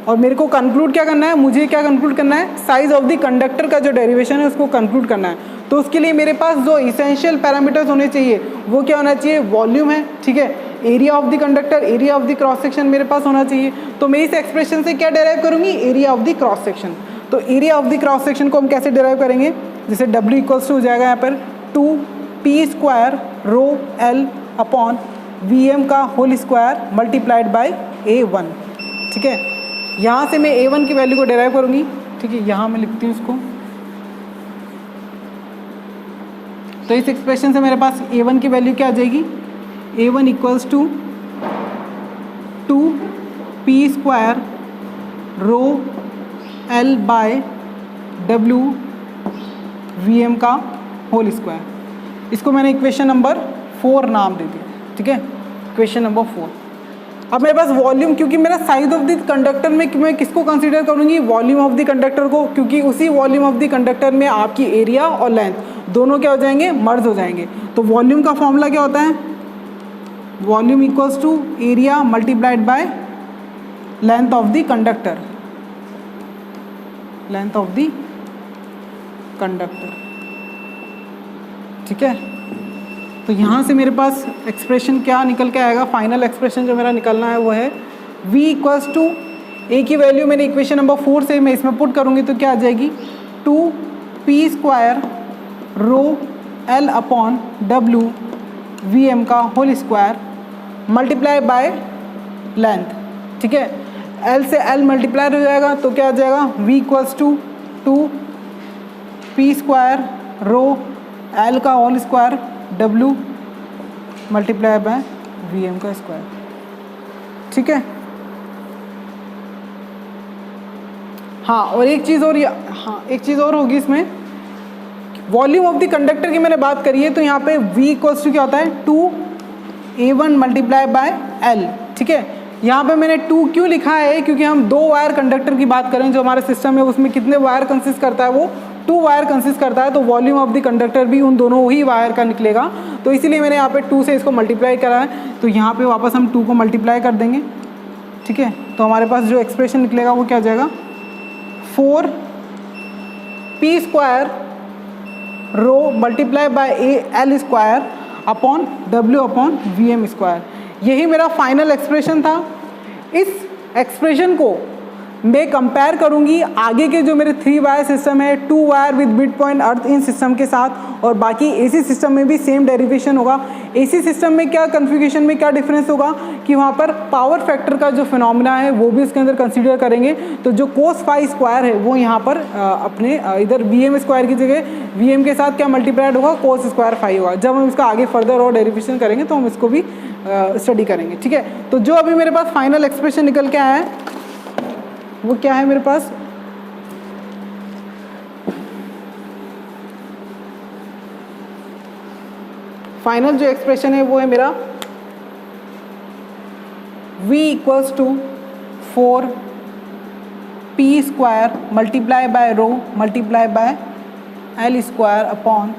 और मेरे को कंक्लूड क्या करना है, मुझे क्या कंक्लूड करना है, साइज ऑफ द कंडक्टर का जो डेरिवेशन है उसको कंक्लूड करना है। तो उसके लिए मेरे पास जो इसेंशियल पैरामीटर्स होने चाहिए वो क्या होना चाहिए, वॉल्यूम है। ठीक है, area of the conductor, area of the cross section मेरे पास होना चाहिए। तो मैं इस एक्सप्रेशन से क्या डेराइव करूँगी, area of the cross section. तो area of the cross section को हम कैसे डेराइव करेंगे, जैसे W इक्वल्स टू हो जाएगा यहाँ पर 2P² rho L upon VM का whole square multiplied by A1। ठीक है, यहाँ से मैं A1 की वैल्यू को डेराइव करूँगी। ठीक है, यहाँ मैं लिखती हूँ इसको। तो इस एक्सप्रेशन से मेरे पास A1 की वैल्यू क्या आ जाएगी, A1 equals to 2P² rho L by W VM का होल स्क्वायर। इसको मैंने इक्वेशन नंबर 4 नाम दे दिया। ठीक है, इक्वेशन नंबर 4। अब मेरे पास वॉल्यूम, क्योंकि मेरा साइज ऑफ द कंडक्टर में मैं किसको कंसीडर करूँगी, वॉल्यूम ऑफ द कंडक्टर को, क्योंकि उसी वॉल्यूम ऑफ द कंडक्टर में आपकी एरिया और लेंथ दोनों क्या हो जाएंगे, मर्ज हो जाएंगे। तो वॉल्यूम का फॉर्मूला क्या होता है, volume equals to area multiplied by length of the conductor, length of the conductor. ठीक है, तो यहाँ से मेरे पास एक्सप्रेशन क्या निकल के आएगा, फाइनल एक्सप्रेशन जो मेरा निकलना है वो है V इक्वल्स टू ए की वैल्यू मैंने इक्वेशन नंबर 4 से मैं इसमें पुट करूँगी तो क्या आ जाएगी 2p² rho L upon W VM का whole square multiply by length, ठीक है। L से L मल्टीप्लाई हो जाएगा तो क्या आ जाएगा V equals to 2p² rho L का whole square W multiply by VM का स्क्वायर, ठीक है। हाँ और एक चीज़ और होगी इसमें, वॉल्यूम ऑफ द कंडक्टर की मैंने बात करी है तो यहाँ पे V इक्वल्स टू क्या होता है 2A1 मल्टीप्लाई बाय L, ठीक है। यहाँ पे मैंने 2 क्यों लिखा है क्योंकि हम 2 वायर कंडक्टर की बात करें, जो हमारा सिस्टम है उसमें कितने वायर कंसिस्ट करता है, वो 2 वायर कंसिस्ट करता है, तो वॉल्यूम ऑफ द कंडक्टर भी उन दोनों ही वायर का निकलेगा, तो इसीलिए मैंने यहाँ पे 2 से इसको मल्टीप्लाई करा है। तो यहाँ पे वापस हम 2 को मल्टीप्लाई कर देंगे, ठीक है। तो हमारे पास जो एक्सप्रेशन निकलेगा वो क्या हो जाएगा 4p² rho multiply by L square upon W upon VM square, यही मेरा फाइनल एक्सप्रेशन था। इस एक्सप्रेशन को मैं कंपेयर करूंगी आगे के जो मेरे 3 वायर सिस्टम है, 2 wire with mid point earth in system के साथ, और बाकी AC सिस्टम में भी सेम डेरिवेशन होगा। AC सिस्टम में क्या कन्फिगरेशन में क्या डिफरेंस होगा कि वहाँ पर पावर फैक्टर का जो फिनोमिना है वो भी उसके अंदर कंसीडर करेंगे, तो जो cos phi स्क्वायर है वो यहाँ पर अपने इधर VM स्क्वायर की जगह VM के साथ क्या मल्टीप्लाइड होगा cos स्क्वायर phi होगा। जब हम इसका आगे फर्दर और डेरिवेशन करेंगे तो हम इसको भी स्टडी करेंगे, ठीक है। तो जो अभी मेरे पास फाइनल एक्सप्रेशन निकल के आया है वो क्या है मेरे पास, फाइनल जो एक्सप्रेशन है वो है मेरा V equals to 4p² multiply by rho multiply by L square upon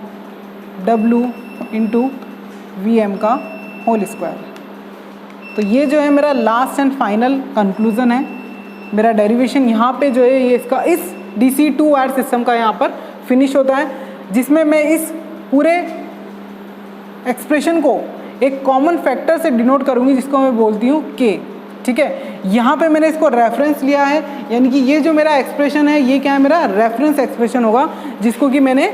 W into VM का होल स्क्वायर। तो ये जो है मेरा लास्ट एंड फाइनल कंक्लूजन है। मेरा डेरिवेशन यहाँ पे जो है ये इसका इस DC 2 वायर सिस्टम का यहाँ पर फिनिश होता है, जिसमें मैं इस पूरे एक्सप्रेशन को एक कॉमन फैक्टर से डिनोट करूँगी जिसको मैं बोलती हूँ K, ठीक है। यहाँ पे मैंने इसको रेफरेंस लिया है, यानी कि ये जो मेरा एक्सप्रेशन है ये क्या है मेरा रेफरेंस एक्सप्रेशन होगा, जिसको कि मैंने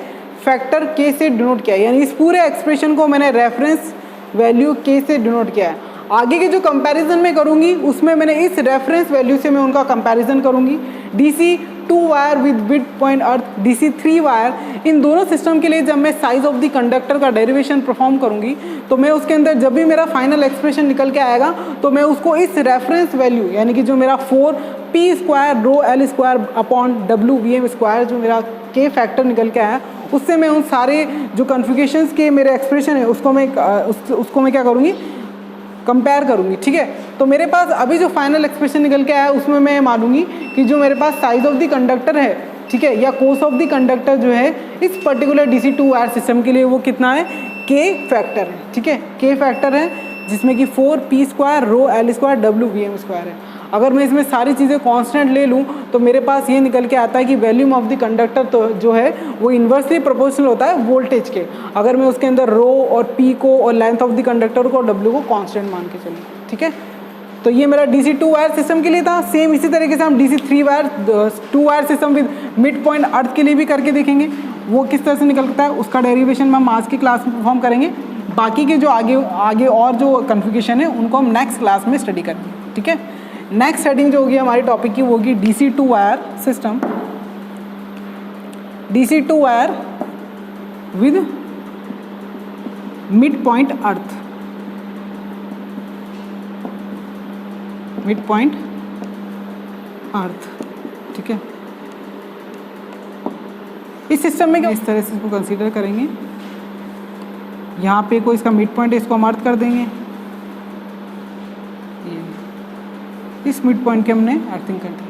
फैक्टर K से डिनोट किया है, यानी इस पूरे एक्सप्रेशन को मैंने रेफरेंस वैल्यू K से डिनोट किया है। आगे के जो कंपैरिजन में करूँगी उसमें मैंने इस रेफरेंस वैल्यू से मैं उनका कंपैरिजन करूँगी। DC 2 wire with mid point earth, DC 3 wire, इन दोनों सिस्टम के लिए जब मैं साइज ऑफ द कंडक्टर का डेरिवेशन परफॉर्म करूँगी तो मैं उसके अंदर जब भी मेरा फाइनल एक्सप्रेशन निकल के आएगा तो मैं उसको इस रेफरेंस वैल्यू यानी कि जो मेरा 4p² रो L square upon W VM square जो मेरा K फैक्टर निकल के आया, उससे मैं उन सारे जो कन्फिगरेशंस के मेरे एक्सप्रेशन है उसको मैं क्या करूँगी कंपेयर करूँगी, ठीक है। तो मेरे पास अभी जो फाइनल एक्सप्रेशन निकल के आया है उसमें मैं मानूंगी कि जो मेरे पास साइज ऑफ द कंडक्टर है, ठीक है, या कोस ऑफ द कंडक्टर जो है इस पर्टिकुलर DC 2 वायर सिस्टम के लिए वो कितना है K फैक्टर है, ठीक है, K फैक्टर है, जिसमें कि 4p² रो L square W VM square है। अगर मैं इसमें सारी चीज़ें कांस्टेंट ले लूँ तो मेरे पास ये निकल के आता है कि वॉल्यूम ऑफ द कंडक्टर तो जो है वो इन्वर्सली प्रोपोर्शनल होता है वोल्टेज के, अगर मैं उसके अंदर रो और P को और लेंथ ऑफ द कंडक्टर को और W को कांस्टेंट मान के चलूँ, ठीक है। तो ये मेरा DC 2 वायर सिस्टम के लिए था। सेम इसी तरीके से हम DC 3 wire 2 wire system with mid point अर्थ के लिए भी करके देखेंगे वो किस तरह से निकलता है। उसका डेरिवेशन हम आज की क्लास में परफॉर्म करेंगे। बाकी के जो आगे और जो कन्फिगरेशन है उनको हम नेक्स्ट क्लास में स्टडी करेंगे, ठीक है। नेक्स्ट सेटिंग जो होगी हमारी टॉपिक की वो होगी DC 2 wire system, DC 2 wire with mid point earth, mid point earth, ठीक है। इस सिस्टम में क्या इस तरह से इसको कंसीडर करेंगे, यहाँ पे कोई इसका मिड पॉइंट है, इसको हम अर्थ कर देंगे, इस मिड पॉइंट के हमने अर्थिंग कर दी।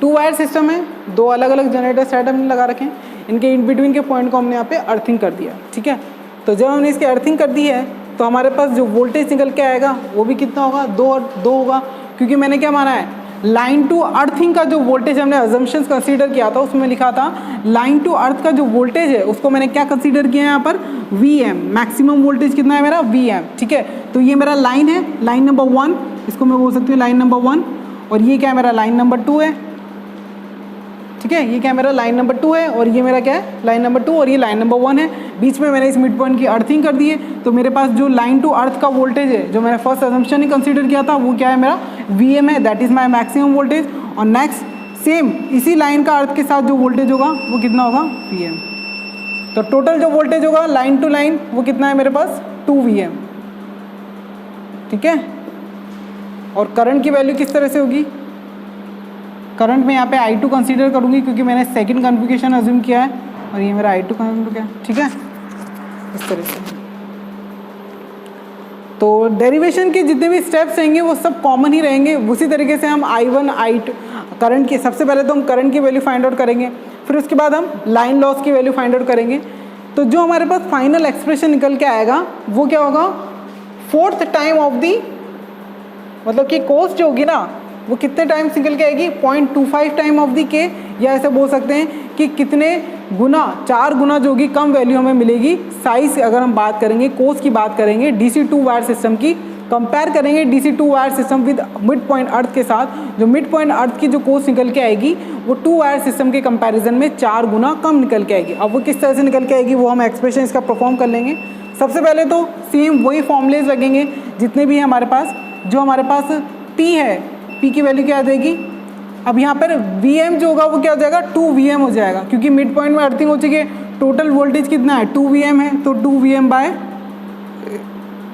2 वायर सिस्टम है, 2 अलग अलग जनरेटर सेट हमने लगा रखे हैं, इनके इन बिटवीन के पॉइंट को हमने यहाँ पे अर्थिंग कर दिया, ठीक है। तो जब हमने इसकी अर्थिंग कर दी है तो हमारे पास जो वोल्टेज निकल के आएगा वो भी कितना होगा 2 और 2 होगा, क्योंकि मैंने क्या माना है लाइन टू अर्थिंग का जो वोल्टेज हमने अजम्पशंस कंसीडर किया था उसमें लिखा था लाइन टू अर्थ का जो वोल्टेज है उसको मैंने क्या कंसीडर किया है यहाँ पर VM, मैक्सिमम वोल्टेज कितना है मेरा VM, ठीक है। तो ये मेरा लाइन है, लाइन नंबर 1, इसको मैं बोल सकती हूँ लाइन नंबर 1, और ये क्या है मेरा लाइन नंबर 2 है, ठीक है, ये क्या है मेरा लाइन नंबर 2 है और ये मेरा क्या है लाइन नंबर 2 और ये लाइन नंबर 1 है। बीच में मैंने इस मिड पॉइंट की अर्थिंग कर दी है, तो मेरे पास जो लाइन टू अर्थ का वोल्टेज है जो मैंने फर्स्ट अजम्पशन ही कंसीडर किया था वो क्या है मेरा VM है, that is my maximum voltage. और नेक्स्ट सेम इसी लाइन का अर्थ के साथ जो वोल्टेज होगा वो कितना होगा VM। तो टोटल जो वोल्टेज होगा लाइन टू लाइन वो कितना है मेरे पास 2 VM, ठीक है। और करंट की वैल्यू किस तरह से होगी, करंट में यहाँ पे I2 कंसीडर करूँगी क्योंकि मैंने सेकंड कॉन्फ़िगरेशन अज्यूम किया है और ये मेरा I2 कंसीडर है, ठीक है, इस तरह से। तो डेरिवेशन के जितने भी स्टेप्स रहेंगे वो सब कॉमन ही रहेंगे। उसी तरीके से हम I1 I2 करंट की, सबसे पहले तो हम करंट की वैल्यू फाइंड आउट करेंगे, फिर उसके बाद हम लाइन लॉस की वैल्यू फाइंड आउट करेंगे। तो जो हमारे पास फाइनल एक्सप्रेशन निकल के आएगा वो क्या होगा, फोर्थ टाइम ऑफ दी, मतलब कि कॉस्ट जो होगी ना वो कितने टाइम्स निकल के आएगी 0.25 टाइम ऑफ दी के, या ऐसे बोल सकते हैं कि कितने गुना, 4 गुना जो होगी कम वैल्यू हमें मिलेगी साइज। अगर हम बात करेंगे कोस की बात करेंगे DC2 वायर सिस्टम की, कंपेयर करेंगे DC2 wire system with mid point अर्थ के साथ, जो मिड पॉइंट अर्थ की जो कोस निकल के आएगी वो 2 वायर सिस्टम के कंपैरिजन में 4 गुना कम निकल के आएगी। अब वो किस तरह से निकल के आएगी वो हम एक्सप्रेशन इसका परफॉर्म कर लेंगे। सबसे पहले तो सेम वही फॉर्मूलेज लगेंगे जितने भी हैं हमारे पास। जो हमारे पास P है, P की वैल्यू क्या आ जाएगी, अब यहाँ पर VM जो होगा वो क्या हो जाएगा 2 VM हो जाएगा, क्योंकि मिड पॉइंट में अर्थिंग हो चुकी है। टोटल वोल्टेज कितना है 2 VM है, तो 2 VM by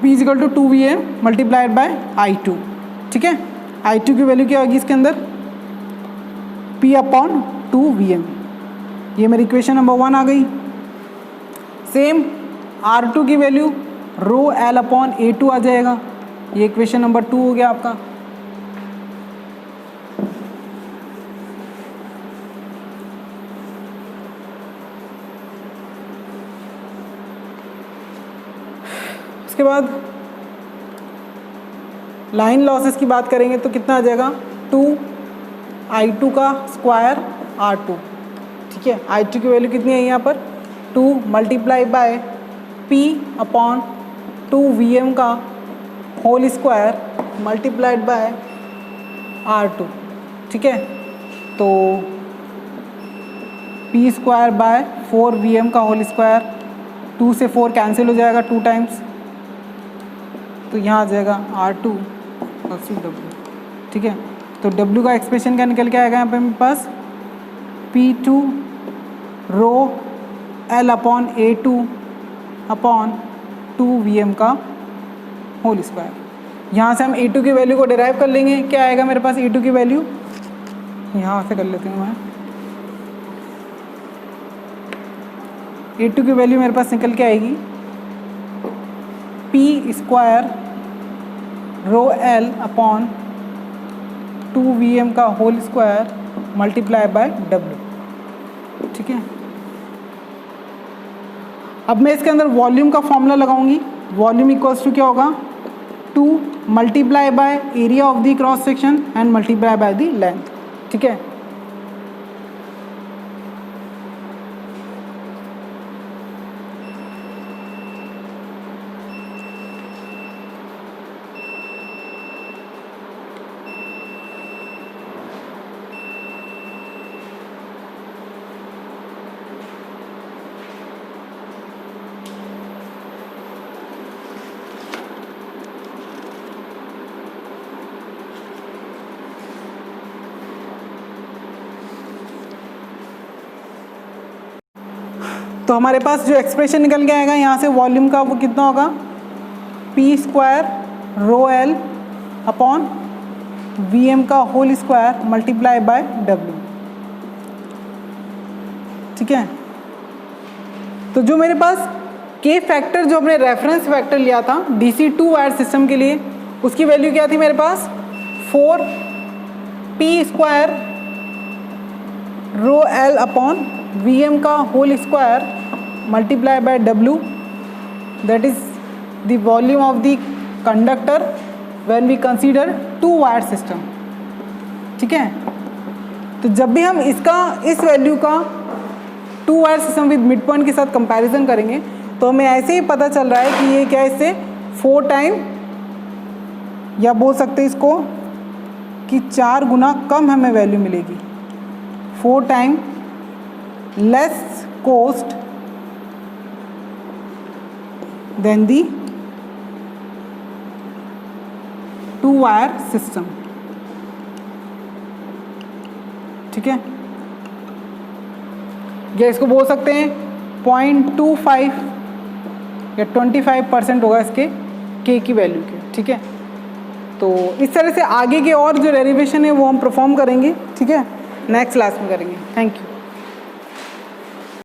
P equal to 2 VM multiplied by I2, ठीक है। I2 की वैल्यू क्या होगी इसके अंदर P अपॉन 2 VM, ये मेरी इक्वेशन नंबर 1 आ गई। सेम R2 की वैल्यू रो L अपॉन A2 आ जाएगा, ये इक्वेशन नंबर 2 हो गया आपका। उसके बाद लाइन लॉसेस की बात करेंगे तो कितना आ जाएगा 2I2 का स्क्वायर R2, ठीक है। I2 की वैल्यू कितनी है यहाँ पर 2 multiply by P upon 2 VM का whole square multiplied by R2, ठीक है। तो P स्क्वायर बाय 4 VM का होल स्क्वायर, 2 से 4 कैंसिल हो जाएगा 2 टाइम्स, तो यहाँ आ जाएगा R2 और CW, ठीक है। तो W का एक्सप्रेशन क्या निकल के आएगा यहाँ पे मेरे पास P2 रो L upon A2 upon 2 VM का होल स्क्वायर। यहाँ से हम A2 की वैल्यू को डिराइव कर लेंगे। क्या आएगा मेरे पास A2 की वैल्यू, यहाँ से कर लेती हूँ मैं। A2 की वैल्यू मेरे पास निकल के आएगी P square rho L upon 2 VM का whole square multiply by W, ठीक है। अब मैं इसके अंदर वॉल्यूम का फॉर्मूला लगाऊंगी। वॉल्यूम इक्वल्स टू क्या होगा 2 multiply by area of the cross section and multiply by the length, ठीक है। तो हमारे पास जो एक्सप्रेशन निकल के आएगा यहाँ से वॉल्यूम का वो कितना होगा P square rho L upon VM का whole square multiply by W, ठीक है। तो जो मेरे पास K फैक्टर जो हमने रेफरेंस फैक्टर लिया था DC2 वायर सिस्टम के लिए, उसकी वैल्यू क्या थी मेरे पास 4 P square rho L upon VM का whole square multiply by W, that is the volume of the conductor when we consider 2 wire system, ठीक है। तो जब भी हम इसका इस वैल्यू का 2 wire system with mid point के साथ कंपैरिजन करेंगे तो हमें ऐसे ही पता चल रहा है कि ये क्या है, इससे 4 टाइम, या बोल सकते हैं इसको इसकी 4 गुना कम हमें वैल्यू मिलेगी, 4 टाइम लेस कॉस्ट देन दी 2 वायर सिस्टम। ठीक है, या इसको बोल सकते हैं 0.25 या 25% होगा इसके के की वैल्यू के। ठीक है, तो इस तरह से आगे के और जो डेरिवेशन है वो हम परफॉर्म करेंगे। ठीक है, नेक्स्ट क्लास में करेंगे। Thank you.